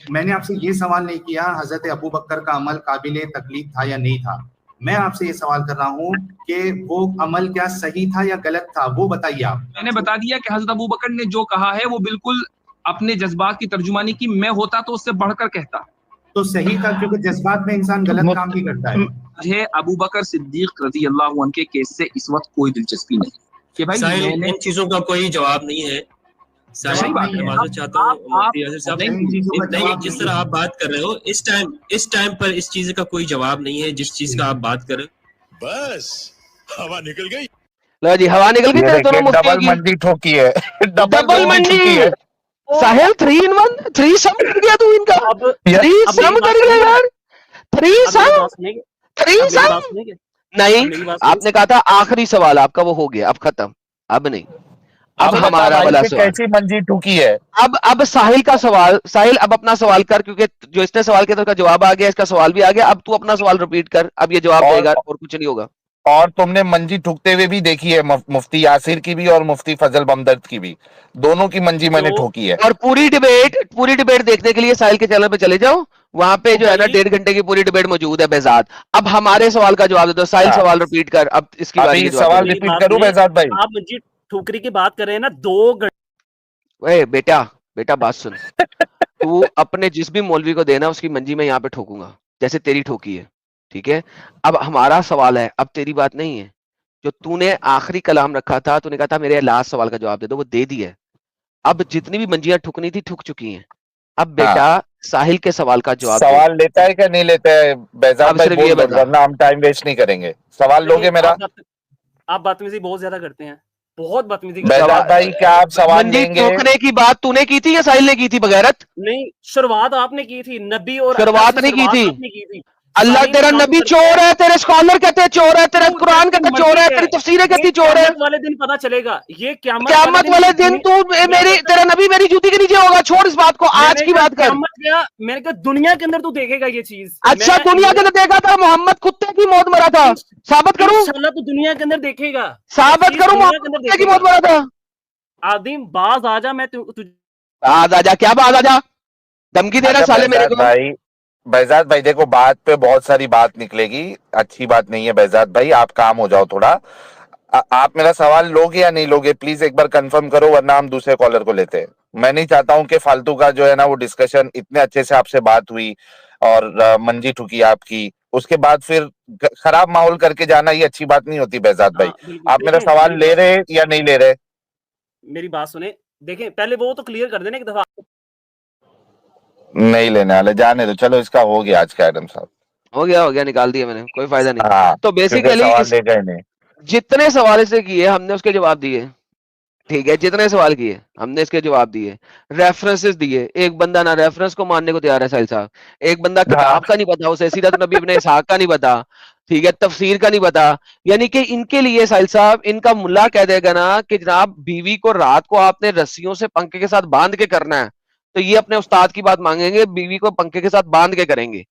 मैंने आपसे ये सवाल नहीं किया हजरत अबू बकर का अमल काबिल तकलीद था या नहीं था, मैं आपसे ये सवाल कर रहा हूँ कि वो अमल क्या सही था या गलत था, वो बताइए आप। मैंने बता दिया कि हजरत अबू बकर ने जो कहा है वो बिल्कुल अपने जज्बात की तर्जुमानी की, मैं होता तो उससे बढ़कर कहता। तो सही था, क्योंकि जज्बात में इंसान गलत काम भी करता है। मुझे अबू बकर सिद्दीक रजी अल्लाह अन्हु के केस से इस वक्त कोई दिलचस्पी नहीं कि भाई मैंने इन चीजों का कोई जवाब नहीं है। सही बात है। माजरत चाहता हूँ मुफ्ती यासिर साहब, नहीं, नहीं जिस तरह आप बात कर रहे हो इस टाइम पर इस चीज का कोई जवाब नहीं है जिस चीज का आप बात कर रहे हो। बस हवा निकल गई। लो जी, हवा निकल गई तेरे दोनों मुफ्तियों डबल की, मंडी ठोकी है, डबल मंडी है। साहिल 3 in 1, 3 सम कर गया तू इनका, अब 3 अब सम मेरी कर बात गया यार, 3 अब मेरी सम, बात सुनेंगे, 3 अब मेरी सम। बात सुनेंगे, नहीं, अब मेरी बात सुनेंगे। आपने कहा था आखिरी सवाल आपका वो हो गया, अब खत्म, अब नहीं, अब अब हमारा भाई वाला से सवाल, कैसी मंजी ठोकी है। अब साहिल का सवाल, साहिल अब अपना सवाल कर, क्योंकि जो इसने सवाल किया था उसका जवाब आ गया, इसका सवाल भी आ गया, अब तू अपना सवाल रिपीट कर, अब ये जवाब और- देगा और कुछ नहीं होगा। और तुमने मंजी ठुकते हुए भी देखी है, मुफ्ती यासिर की भी और मुफ्ती फजल हमदर्द की भी, दोनों की मंजी मैंने जो- ठोकी है। और पूरी डिबेट देखने के लिए साहिल के चैनल पे चले जाओ, वहां पे जो है ना 1.5 घंटे की पूरी डिबेट मौजूद है। बेजाद, अब हमारे सवाल का जवाब दे दो साहिल, हाँ। सवाल रिपीट कर, अब इसकी बारी अभी का जवाब सवाल दे। रिपीट करूं बेजाद भाई? आप मंजी ठुकरी की बात कर रहे हैं ना, 2 घंटे। ए बेटा बात सुन, तू अपने जिस भी मौलवी को देना उसकी मंजी में यहाँ पे ठोकूंगा जैसे तेरी ठोकी है, ठीक है। अब हमारा सवाल है, अब तेरी बात नहीं है, जो तूने आखिरी कलाम रखा था, तूने कहा था मेरे लास्ट सवाल का जवाब दे दो, वो दे दिया है। अब जितनी भी मंजियां ठुकनी थी ठुक चुकी हैं, अब बेटा साहिल के सवाल का जवाब दे। सवाल लेता है क्या नहीं लेता है बेजाद अब भाई? सिर्फ ये बोल दो, बता। वरना हम टाइम वेस्ट नहीं करेंगे। सवाल लोगे मेरा? आप बदतमीजी बहुत ज्यादा करते हैं, बहुत बदतमीजी बेजाद भाई क्या आप सवाल मंजी लेंगे? ठोकने की बात तूने की थी या साहिल ने की थी? बगैरत नहीं, शुरुआत आपने की थी, नबी और शुरुआत नहीं की थी। आपने की थी। अल्लाह साइन तेरा काम नबी करते चोर हैं। है, तेरे स्कॉलर कहते हैं चोर है, तेरा तू कुरान जैसी कहता है चोर है, मर्जी तेरी तफसीरें कहती ये चोर है। क़यामत वाले दिन पता चलेगा, ये क़यामत वाले दिन तू मेरी तेरा नबी मेरी जूती के नीचे होगा, छोड़ इस बात को, आज मैंने की कहा बात कर। क़यामत क्या, मैंने कहा दुनिया के अंदर तू देखेगा ये चीज। अच्छा दुनिया के अंदर देखा था, मोहम्मद कुत्ते की मौत मरा था, साबित करूं? इंशाल्लाह तू दुनिया के अंदर देखेगा, साबित करूं दुनिया मोहम्मद के अंदर कुत्ते की मौत देखेगा। मरा था? आदिम बाज आजा, मैं बाज आजा, क्या बाज आजा? धमकी दे रहा अच्छा साले मेरे को। behzad भाई देखो, बात पे बहुत सारी बात निकलेगी, अच्छी बात नहीं है behzad भाई, आप काम हो जाओ थोड़ा। आप मेरा सवाल लोगे या नहीं लोगे, प्लीज एक बार कंफर्म करो, वरना हम दूसरे कॉलर को लेते हैं। मैं नहीं चाहता हूं कि फालतू का जो है ना वो डिस्कशन, इतने अच्छे से आपसे बात हुई और मंजी ठुकी आपकी, उसके बाद फिर खराब माहौल करके जाना, ये अच्छी बात नहीं होती behzad भाई। आप मेरा सवाल ले रहे या नहीं ले रहे? मेरी बात सुने, देखें पहले वो तो क्लियर कर देना एक दफा। नहीं लेने वाले, जाने दो, चलो इसका हो गया आज का एडम साहब। हो गया, निकाल दिया मैंने, कोई फायदा नहीं। हाँ, तो बेसिकली सवाल ले गए नहीं। जितने सवाल से किए हमने उसके जवाब दिए, ठीक है, जितने सवाल किए हमने इसके जवाब दिए, रेफरेंसेस दिए। एक बंदा ना रेफरेंस को मानने को तैयार है साहिल साहब, एक बंदा किताब का नहीं पता उसे, सीरत नबी इब्ने इसहाक का नहीं पता, ठीक है, तफसीर का नहीं पता। यानी कि इनके लिए साहिल साहब, इनका मुल्ला कह देगा ना कि जनाब बीवी को रात को आपने रस्सियों से पंखे के साथ बांध के करना है, तो ये अपने उस्ताद की बात मांगेंगे, बीवी को पंखे के साथ बांध के करेंगे,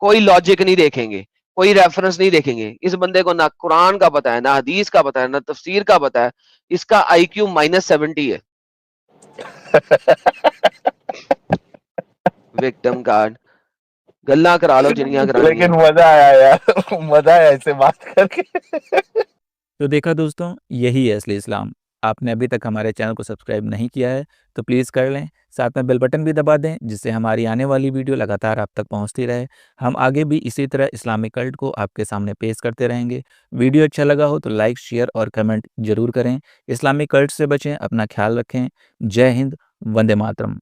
कोई लॉजिक नहीं देखेंगे, कोई रेफरेंस नहीं देखेंगे। इस बंदे को ना कुरान का पता है, ना हदीस का पता है, ना तफसीर का पता है। इसका IQ -70 है। विक्टिम कार्ड गल्ला करा लो जिनिया करानी है। लेकिन मजा आया यार, मजा आया ऐसे बात करके। तो देखा दोस्तों, यही है असली इस्लाम। आपने अभी तक हमारे चैनल को सब्सक्राइब नहीं किया है तो प्लीज़ कर लें, साथ में बेल बटन भी दबा दें, जिससे हमारी आने वाली वीडियो लगातार आप तक पहुंचती रहे। हम आगे भी इसी तरह इस्लामिक कल्ट को आपके सामने पेश करते रहेंगे। वीडियो अच्छा लगा हो तो लाइक, शेयर और कमेंट जरूर करें। इस्लामिक कल्ट से बचें, अपना ख्याल रखें। जय हिंद, वंदे मातरम।